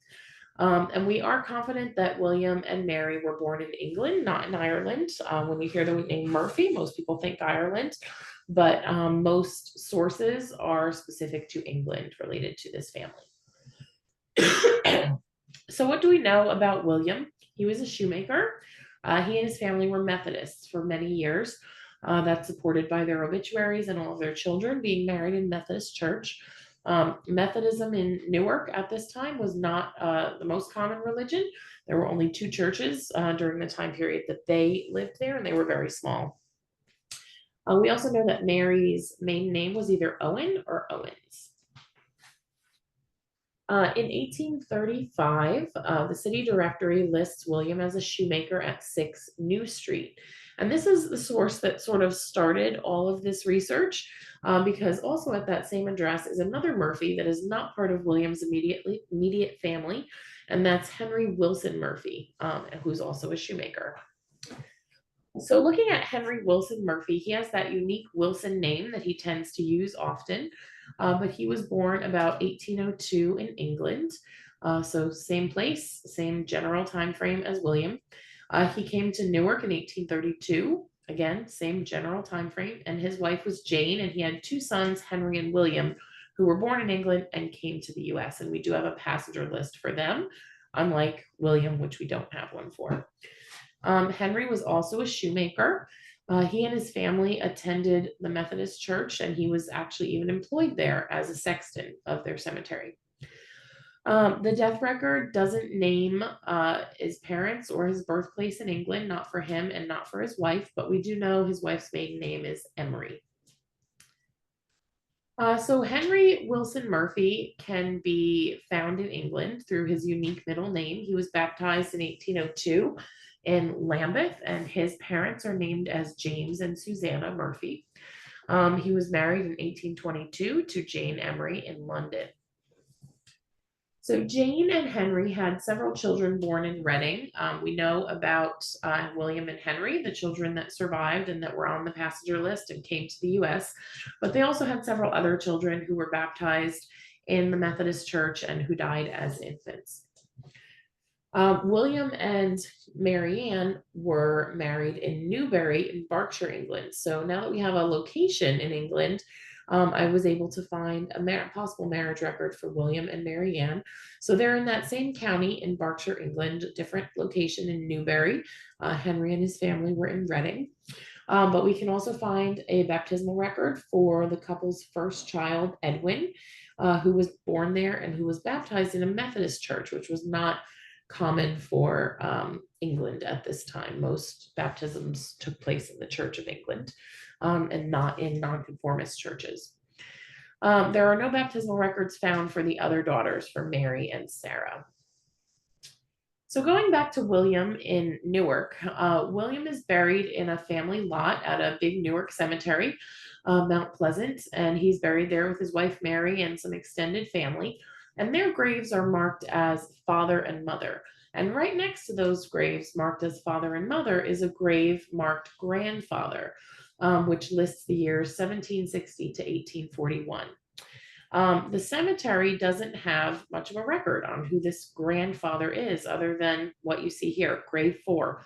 And we are confident that William and Mary were born in England, not in Ireland. When you hear the name Murphy, most people think Ireland, but most sources are specific to England related to this family. So, what do we know about William? He was a shoemaker. He and his family were Methodists for many years. That's supported by their obituaries and all of their children being married in Methodist church. Methodism in Newark at this time was not the most common religion. There were only 2 churches during the time period that they lived there, and they were very small. We also know that Mary's maiden name was either Owen or Owens. In 1835, the city directory lists William as a shoemaker at 6 New Street. And this is the source that sort of started all of this research, because also at that same address is another Murphy that is not part of William's immediate family, and that's Henry Wilson Murphy, who's also a shoemaker. So, looking at Henry Wilson Murphy, he has that unique Wilson name that he tends to use often, but he was born about 1802 in England. So, same place, same general time frame as William. He came to Newark in 1832. Again, same general time frame. And his wife was Jane, and he had 2 sons, Henry and William, who were born in England and came to the US. And we do have a passenger list for them, unlike William, which we don't have one for. Henry was also a shoemaker. He and his family attended the Methodist church, and he was actually even employed there as a sexton of their cemetery. The death record doesn't name his parents or his birthplace in England, not for him and not for his wife, but we do know his wife's maiden name is Emery. So Henry Wilson Murphy can be found in England through his unique middle name. He was baptized in 1802 in Lambeth, and his parents are named as James and Susanna Murphy. He was married in 1822 to Jane Emery in London. So Jane and Henry had several children born in Reading. We know about William and Henry, the children that survived and that were on the passenger list and came to the US, but they also had several other children who were baptized in the Methodist Church and who died as infants. William and Mary Ann were married in Newbury in Berkshire, England. So now that we have a location in England, I was able to find a possible marriage record for William and Mary Ann. So they're in that same county in Berkshire, England, different location in Newbury. Henry and his family were in Reading. But we can also find a baptismal record for the couple's first child, Edwin, who was born there and who was baptized in a Methodist church, which was not common for England at this time. Most baptisms took place in the Church of England and not in nonconformist churches. There are no baptismal records found for the other daughters, for Mary and Sarah. So going back to William in Newark, William is buried in a family lot at a big Newark cemetery, Mount Pleasant, and he's buried there with his wife Mary and some extended family. And their graves are marked as father and mother. And right next to those graves marked as father and mother is a grave marked grandfather, which lists the years 1760 to 1841. The cemetery doesn't have much of a record on who this grandfather is, other than what you see here, grave 4,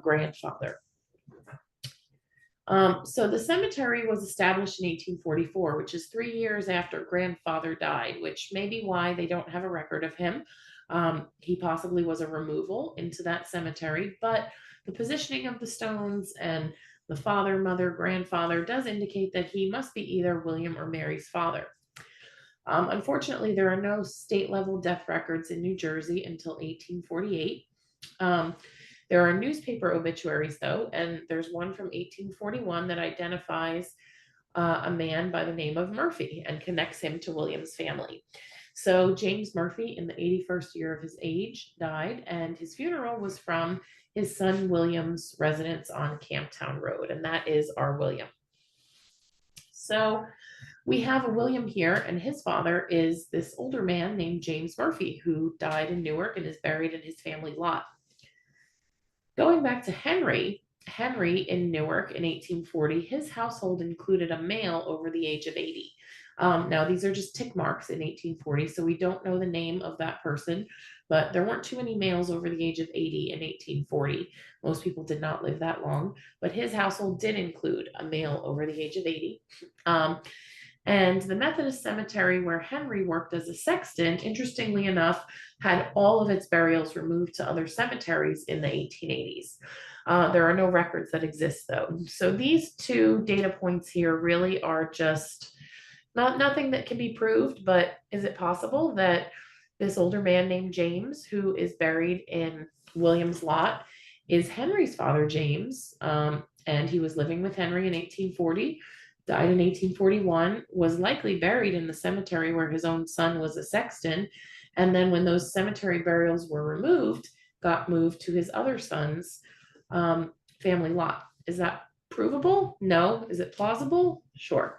grandfather. So the cemetery was established in 1844, which is 3 years after grandfather died, which may be why they don't have a record of him. He possibly was a removal into that cemetery, but the positioning of the stones and the father, mother, grandfather does indicate that he must be either William or Mary's father. Unfortunately, there are no state level death records in New Jersey until 1848. Um, there are newspaper obituaries, though, and there's one from 1841 that identifies a man by the name of Murphy and connects him to William's family. So James Murphy, in the 81st year of his age, died, and his funeral was from his son William's residence on Camptown Road, and that is our William. So we have a William here, and his father is this older man named James Murphy, who died in Newark and is buried in his family lot. Going back to Henry in Newark in 1840, his household included a male over the age of 80. Now, these are just tick marks in 1840, so we don't know the name of that person, but there weren't too many males over the age of 80 in 1840. Most people did not live that long, but his household did include a male over the age of 80. And the Methodist cemetery where Henry worked as a sexton, interestingly enough, had all of its burials removed to other cemeteries in the 1880s. There are no records that exist, though. So these two data points here really are just nothing that can be proved, but is it possible that this older man named James, who is buried in William's lot, is Henry's father, James, and he was living with Henry in 1840, died in 1841, was likely buried in the cemetery where his own son was a sexton, and then when those cemetery burials were removed, got moved to his other son's family lot. Is that provable? No. Is it plausible? Sure.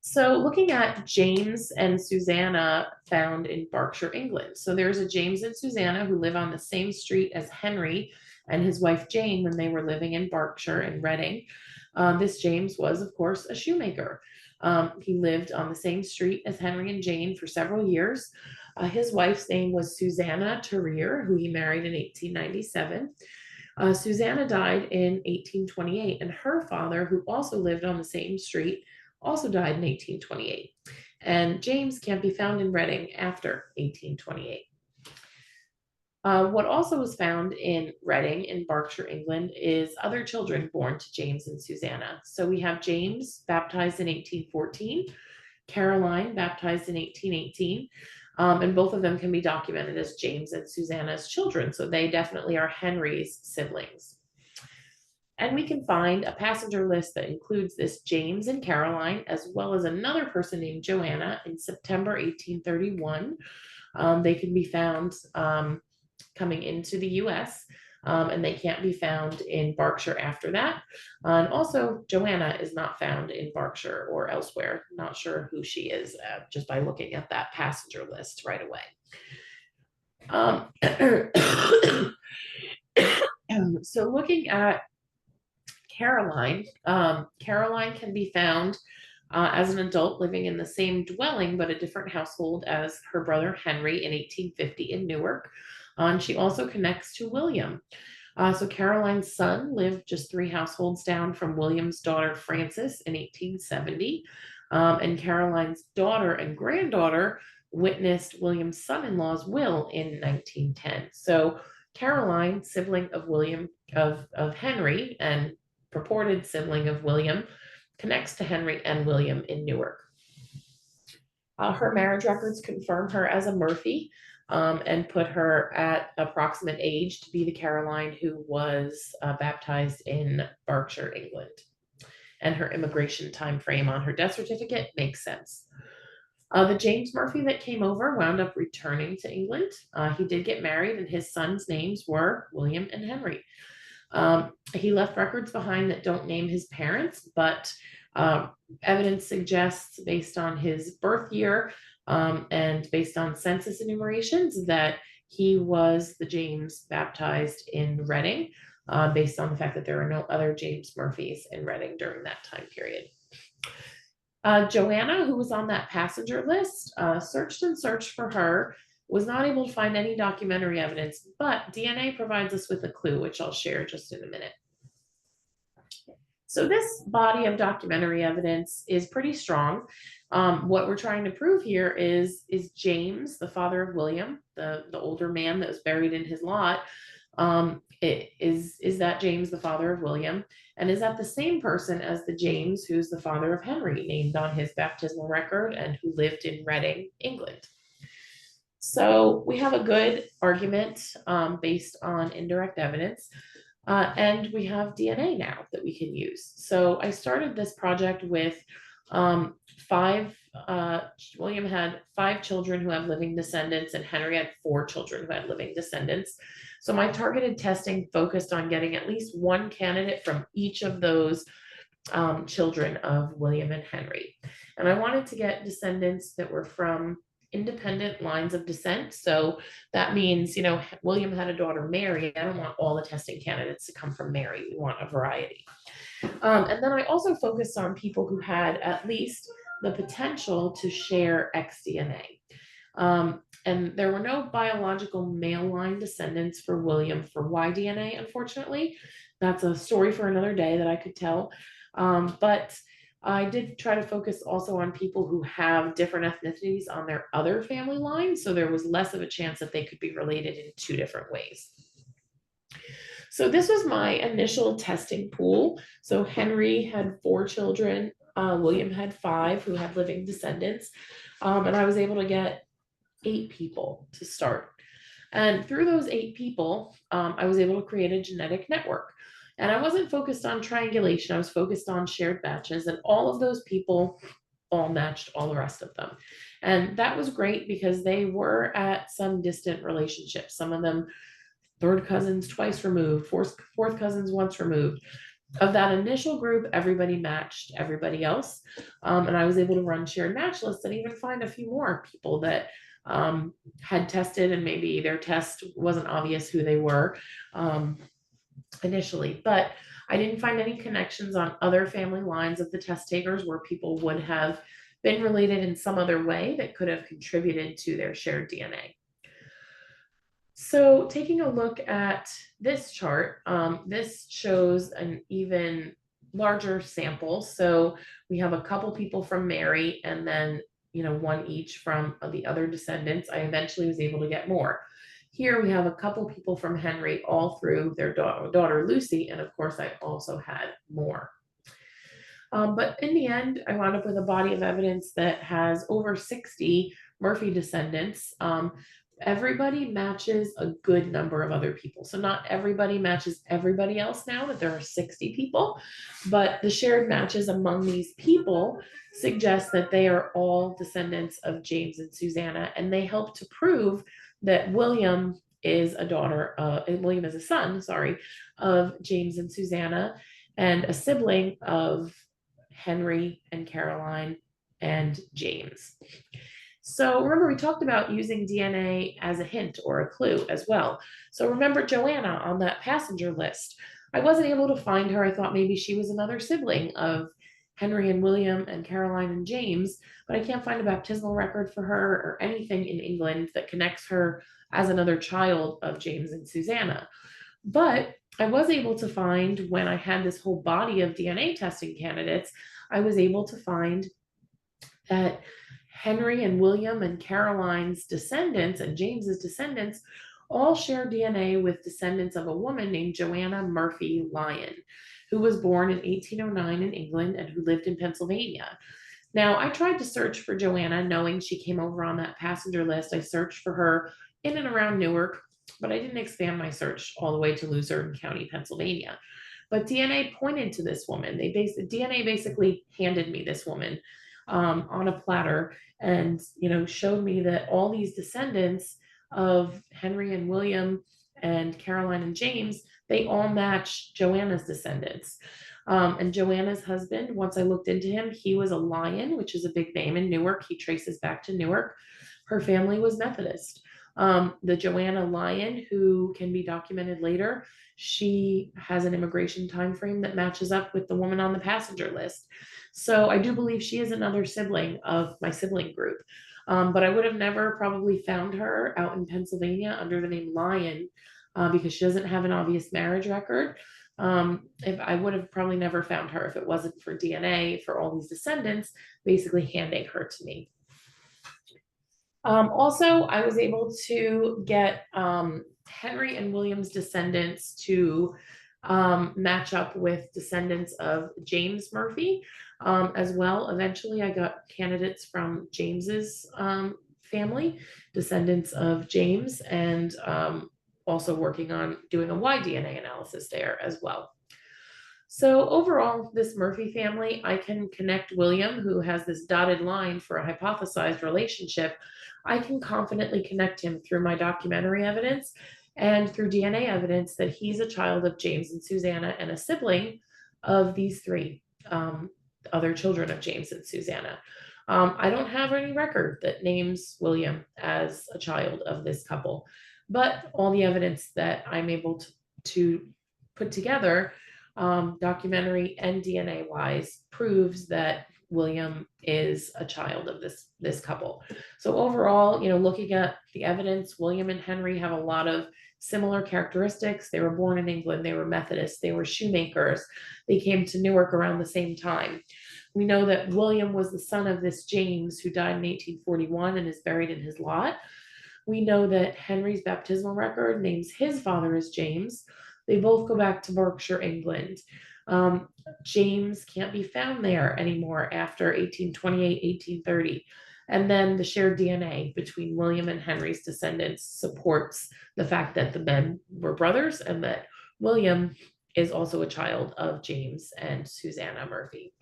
So looking at James and Susanna found in Berkshire, England. So there's a James and Susanna who live on the same street as Henry and his wife Jane when they were living in Berkshire in Reading. This James was, of course, a shoemaker. He lived on the same street as Henry and Jane for several years. His wife's name was Susanna Terreer, who he married in 1897. Susanna died in 1828, and her father, who also lived on the same street, also died in 1828. And James can't be found in Reading after 1828. What also was found in Reading in Berkshire, England, is other children born to James and Susanna. So we have James, baptized in 1814, Caroline, baptized in 1818, and both of them can be documented as James and Susanna's children. So they definitely are Henry's siblings. And we can find a passenger list that includes this James and Caroline, as well as another person named Joanna in September 1831. They can be found coming into the US, and they can't be found in Berkshire after that. And also, Joanna is not found in Berkshire or elsewhere. Not sure who she is just by looking at that passenger list right away. So looking at Caroline, Caroline can be found as an adult living in the same dwelling but a different household as her brother Henry in 1850 in Newark. And she also connects to William. So Caroline's son lived just 3 households down from William's daughter Frances in 1870. And Caroline's daughter and granddaughter witnessed William's son-in-law's will in 1910. So Caroline, sibling of William of Henry and purported sibling of William, connects to Henry and William in Newark. Her marriage records confirm her as a Murphy and put her at approximate age to be the Caroline who was baptized in Berkshire, England. And her immigration time frame on her death certificate makes sense. The James Murphy that came over wound up returning to England. He did get married, and his sons' names were William and Henry. He left records behind that don't name his parents, but evidence suggests, based on his birth year and based on census enumerations, that he was the James baptized in Reading, based on the fact that there are no other James Murphys in Reading during that time period. Joanna, who was on that passenger list, searched and searched for her, was not able to find any documentary evidence, but DNA provides us with a clue, which I'll share just in a minute. So this body of documentary evidence is pretty strong. What we're trying to prove here is James, the father of William, the older man that was buried in his lot, Is that James the father of William? And is that the same person as the James who's the father of Henry, named on his baptismal record and who lived in Reading, England? So we have a good argument based on indirect evidence. And we have DNA now that we can use. So I started this project with five, William had five children who have living descendants, and Henry had four children who had living descendants. So my targeted testing focused on getting at least one candidate from each of those children of William and Henry. And I wanted to get descendants that were from independent lines of descent. So that means, William had a daughter, Mary. I don't want all the testing candidates to come from Mary. We want a variety. And then I also focused on people who had at least the potential to share X DNA. And there were no biological male line descendants for William for Y DNA, unfortunately. That's a story for another day that I could tell. But I did try to focus also on people who have different ethnicities on their other family lines. So there was less of a chance that they could be related in two different ways. So this was my initial testing pool. So Henry had four children. William had five who had living descendants. And I was able to get 8 people to start. And through those 8 people, I was able to create a genetic network. And I wasn't focused on triangulation, I was focused on shared matches. And all of those people all matched all the rest of them. And that was great because they were at some distant relationships. Some of them third cousins twice removed, fourth cousins once removed. Of that initial group, everybody matched everybody else. And I was able to run shared match lists and even find a few more people that had tested and maybe their test wasn't obvious who they were initially. But I didn't find any connections on other family lines of the test takers where people would have been related in some other way that could have contributed to their shared DNA. So taking a look at this chart, this shows an even larger sample. So we have a couple people from Mary and then, one each from the other descendants. I eventually was able to get more. Here we have a couple people from Henry all through their daughter Lucy. And of course, I also had more. But in the end, I wound up with a body of evidence that has over 60 Murphy descendants. Everybody matches a good number of other people. So not everybody matches everybody else now that there are 60 people, but the shared matches among these people suggest that they are all descendants of James and Susanna, and they help to prove that William is a son, of James and Susanna, and a sibling of Henry and Caroline and James. So remember, we talked about using DNA as a hint or a clue as well. So remember Joanna on that passenger list. I wasn't able to find her. I thought maybe she was another sibling of Henry and William and Caroline and James, but I can't find a baptismal record for her or anything in England that connects her as another child of James and Susanna. But I was able to find, when I had this whole body of DNA testing candidates, I was able to find that Henry and William and Caroline's descendants and James's descendants all share DNA with descendants of a woman named Joanna Murphy Lyon, who was born in 1809 in England and who lived in Pennsylvania. Now, I tried to search for Joanna, knowing she came over on that passenger list. I searched for her in and around Newark, but I didn't expand my search all the way to Luzerne County, Pennsylvania. But DNA pointed to this woman. DNA basically handed me this woman on a platter, and showed me that all these descendants of Henry and William and Caroline and James, they all match Joanna's descendants. And Joanna's husband, once I looked into him, he was a Lyon, which is a big name in Newark. He traces back to Newark. Her family was Methodist. The Joanna Lyon, who can be documented later, she has an immigration time frame that matches up with the woman on the passenger list. So I do believe she is another sibling of my sibling group. But I would have never probably found her out in Pennsylvania under the name Lyon because she doesn't have an obvious marriage record. If I would have probably never found her if it wasn't for DNA, for all these descendants basically handing her to me. Also, I was able to get Henry and William's descendants to match up with descendants of James Murphy as well. Eventually, I got candidates from James's family, descendants of James, and also working on doing a Y-DNA analysis there as well. So overall, this Murphy family, I can connect William, who has this dotted line for a hypothesized relationship. I can confidently connect him through my documentary evidence and through DNA evidence that he's a child of James and Susanna and a sibling of these three other children of James and Susanna. I don't have any record that names William as a child of this couple, but all the evidence that I'm able to put together documentary and DNA wise proves that William is a child of this couple. So overall, looking at the evidence, William and Henry have a lot of similar characteristics. They were born in England, they were Methodists, they were shoemakers. They came to Newark around the same time. We know that William was the son of this James who died in 1841 and is buried in his lot. We know that Henry's baptismal record names his father as James. They both go back to Berkshire, England. Um, James can't be found there anymore after 1828, 1830. And then the shared DNA between William and Henry's descendants supports the fact that the men were brothers and that William is also a child of James and Susanna Murphy.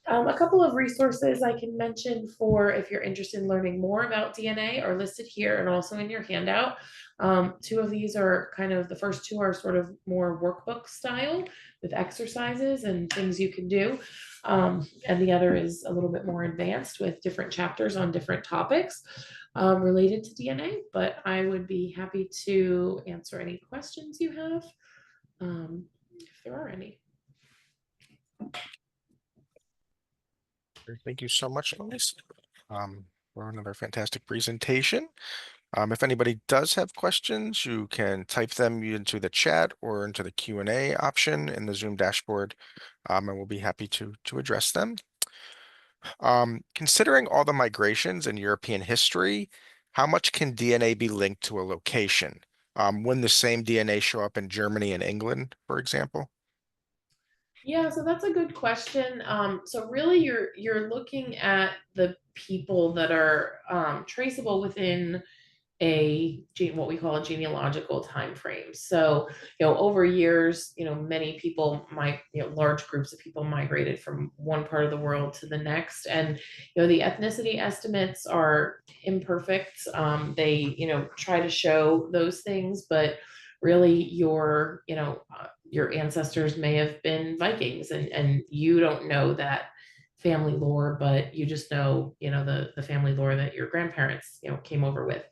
A couple of resources I can mention for if you're interested in learning more about DNA are listed here and also in your handout. Two of these are kind of, the first two are sort of more workbook style with exercises and things you can do. And the other is a little bit more advanced with different chapters on different topics related to DNA, but I would be happy to answer any questions you have, if there are any. Thank you so much, Louise, for another fantastic presentation. If anybody does have questions, you can type them into the chat or into the Q&A option in the Zoom dashboard, and we'll be happy to address them. Considering all the migrations in European history, how much can DNA be linked to a location? Wouldn't the same DNA show up in Germany and England, for example? Yeah, so that's a good question. So really, you're looking at the people that are traceable within what we call a genealogical time frame. So, over years, many people large groups of people migrated from one part of the world to the next. And, the ethnicity estimates are imperfect. They, try to show those things, but really your ancestors may have been Vikings and you don't know that family lore, but you just know, the family lore that your grandparents, came over with.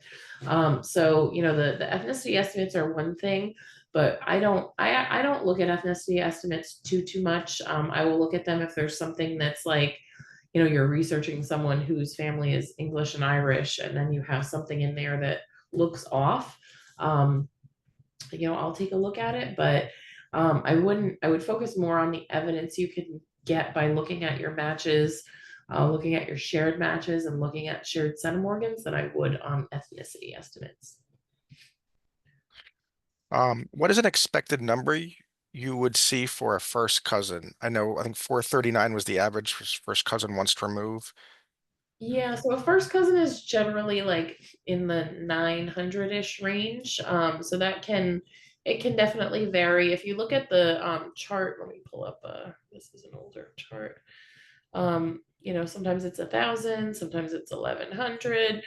So the ethnicity estimates are one thing, but I don't look at ethnicity estimates too much. I will look at them if there's something that's like, you're researching someone whose family is English and Irish, and then you have something in there that looks off. I'll take a look at it, but I would focus more on the evidence you can get by looking at your matches, looking at your shared matches and looking at shared centimorgans than I would on ethnicity estimates. What is an expected number you would see for a first cousin? I think 439 was the average for first cousin once removed. Yeah, so a first cousin is generally like in the 900-ish range. So it can definitely vary. If you look at the chart, let me pull up this is an older chart. Sometimes it's 1,000, sometimes it's 1,100.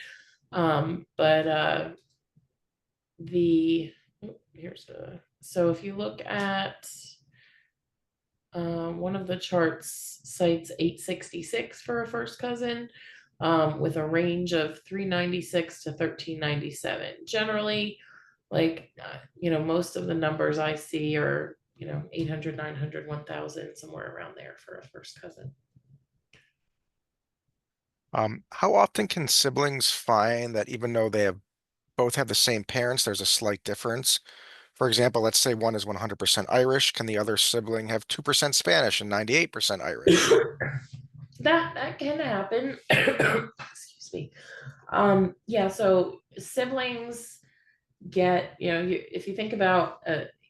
But the here's the so if you look at one of the charts cites 866 for a first cousin, with a range of 396 to 1397. Generally, most of the numbers I see are 800, 900, 1,000, somewhere around there for a first cousin. How often can siblings find that even though they both have the same parents, there's a slight difference? For example, let's say one is 100% Irish. Can the other sibling have 2% Spanish and 98% Irish? That can happen. Excuse me. Yeah, so siblings get, if you think about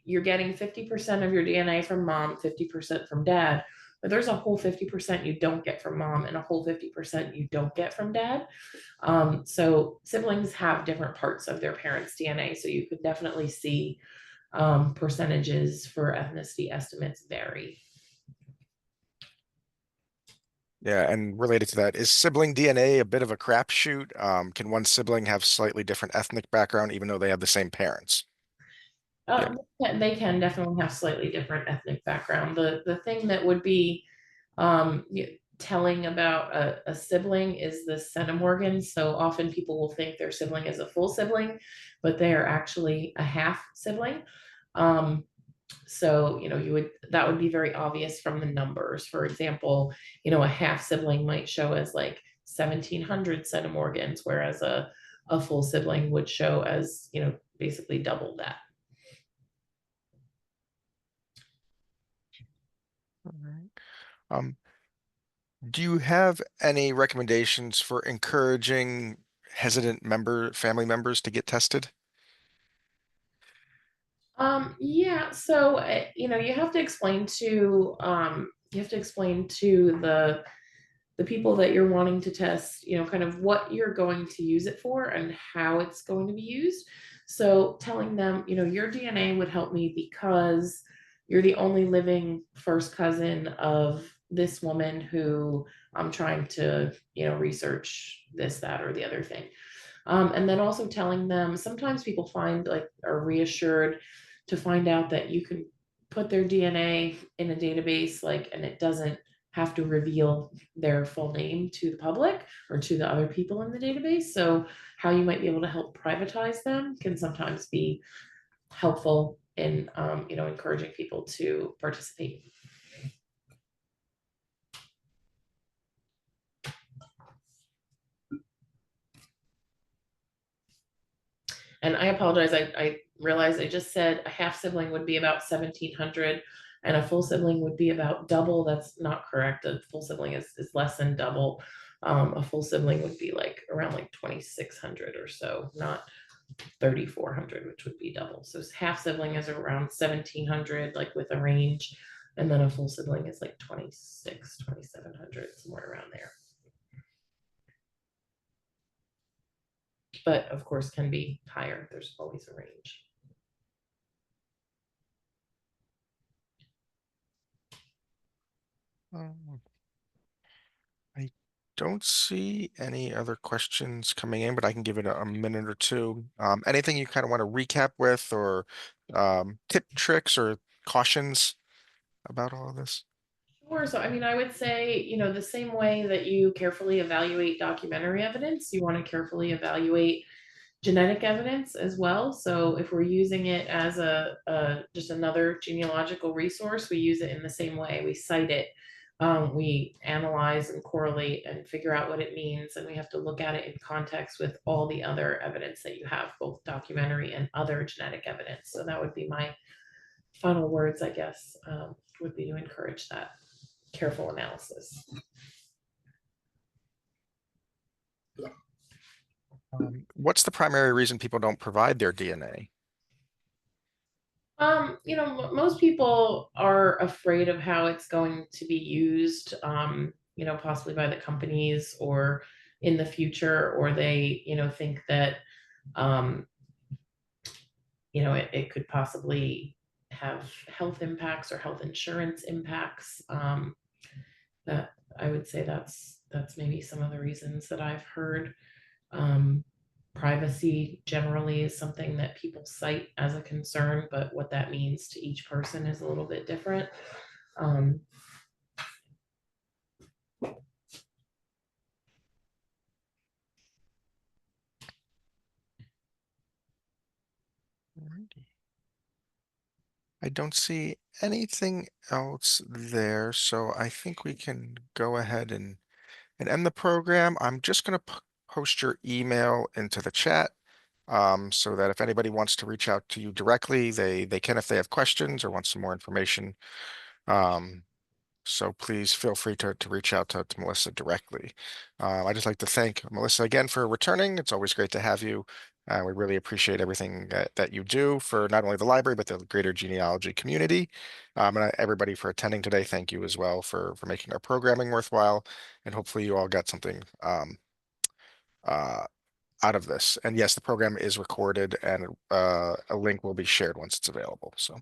you're getting 50% of your DNA from mom, 50% from dad, but there's a whole 50% you don't get from mom and a whole 50% you don't get from dad. So siblings have different parts of their parents' DNA. So you could definitely see percentages for ethnicity estimates vary. Yeah, and related to that, is sibling DNA a bit of a crapshoot? Can one sibling have slightly different ethnic background even though they have the same parents? Yeah. They can definitely have slightly different ethnic background. The thing that would be um, telling about a sibling is the centimorgan. So often people will think their sibling is a full sibling, but they are actually a half sibling. Um, so that would be very obvious from the numbers. For example, a half sibling might show as like 1,700 centimorgans, whereas a full sibling would show as basically double that. All right. Um, do you have any recommendations for encouraging hesitant family members to get tested? Yeah, so you have to explain to the people that you're wanting to test, kind of what you're going to use it for and how it's going to be used. So telling them, your DNA would help me because you're the only living first cousin of this woman who I'm trying to, research this, that, or the other thing. And then also telling them sometimes people find like are reassured to find out that you can put their DNA in a database, like, and it doesn't have to reveal their full name to the public or to the other people in the database. So how you might be able to help privatize them can sometimes be helpful in encouraging people to participate. And I apologize, I realized I just said a half sibling would be about 1,700 and a full sibling would be about double. That's not correct. A full sibling is less than double. A full sibling would be like around like 2,600 or so, not 3,400, which would be double. So half sibling is around 1,700, like with a range. And then a full sibling is like 26, 2,700, somewhere around there. But of course can be higher. There's always a range. Um, I don't see any other questions coming in, but I can give it a minute or two. Anything you kind of want to recap with or tip, tricks, or cautions about all of this? Sure. So, I mean, I would say, the same way that you carefully evaluate documentary evidence, you want to carefully evaluate genetic evidence as well. So, if we're using it as a just another genealogical resource, we use it in the same way. We cite it, we analyze and correlate and figure out what it means, and we have to look at it in context with all the other evidence that you have, both documentary and other genetic evidence. So, that would be my final words, I guess, would be to encourage that careful analysis. What's the primary reason people don't provide their DNA? Most people are afraid of how it's going to be used, possibly by the companies or in the future, or they, think that, um, it could possibly have health impacts or health insurance impacts. That I would say that's maybe some of the reasons that I've heard. Um, Privacy generally is something that people cite as a concern, but what that means to each person is a little bit different. Um, Alrighty. I don't see anything else there, so I think we can go ahead and end the program. I'm just going to post your email into the chat so that if anybody wants to reach out to you directly, they can if they have questions or want some more information. Um, So please feel free to reach out to Melissa directly. I'd just like to thank Melissa again for returning. It's always great to have you. We really appreciate everything that you do for not only the library, but the greater genealogy community. And everybody for attending today, thank you as well for making our programming worthwhile. And hopefully you all got something uh, out of this. And yes, the program is recorded and a link will be shared once it's available. So.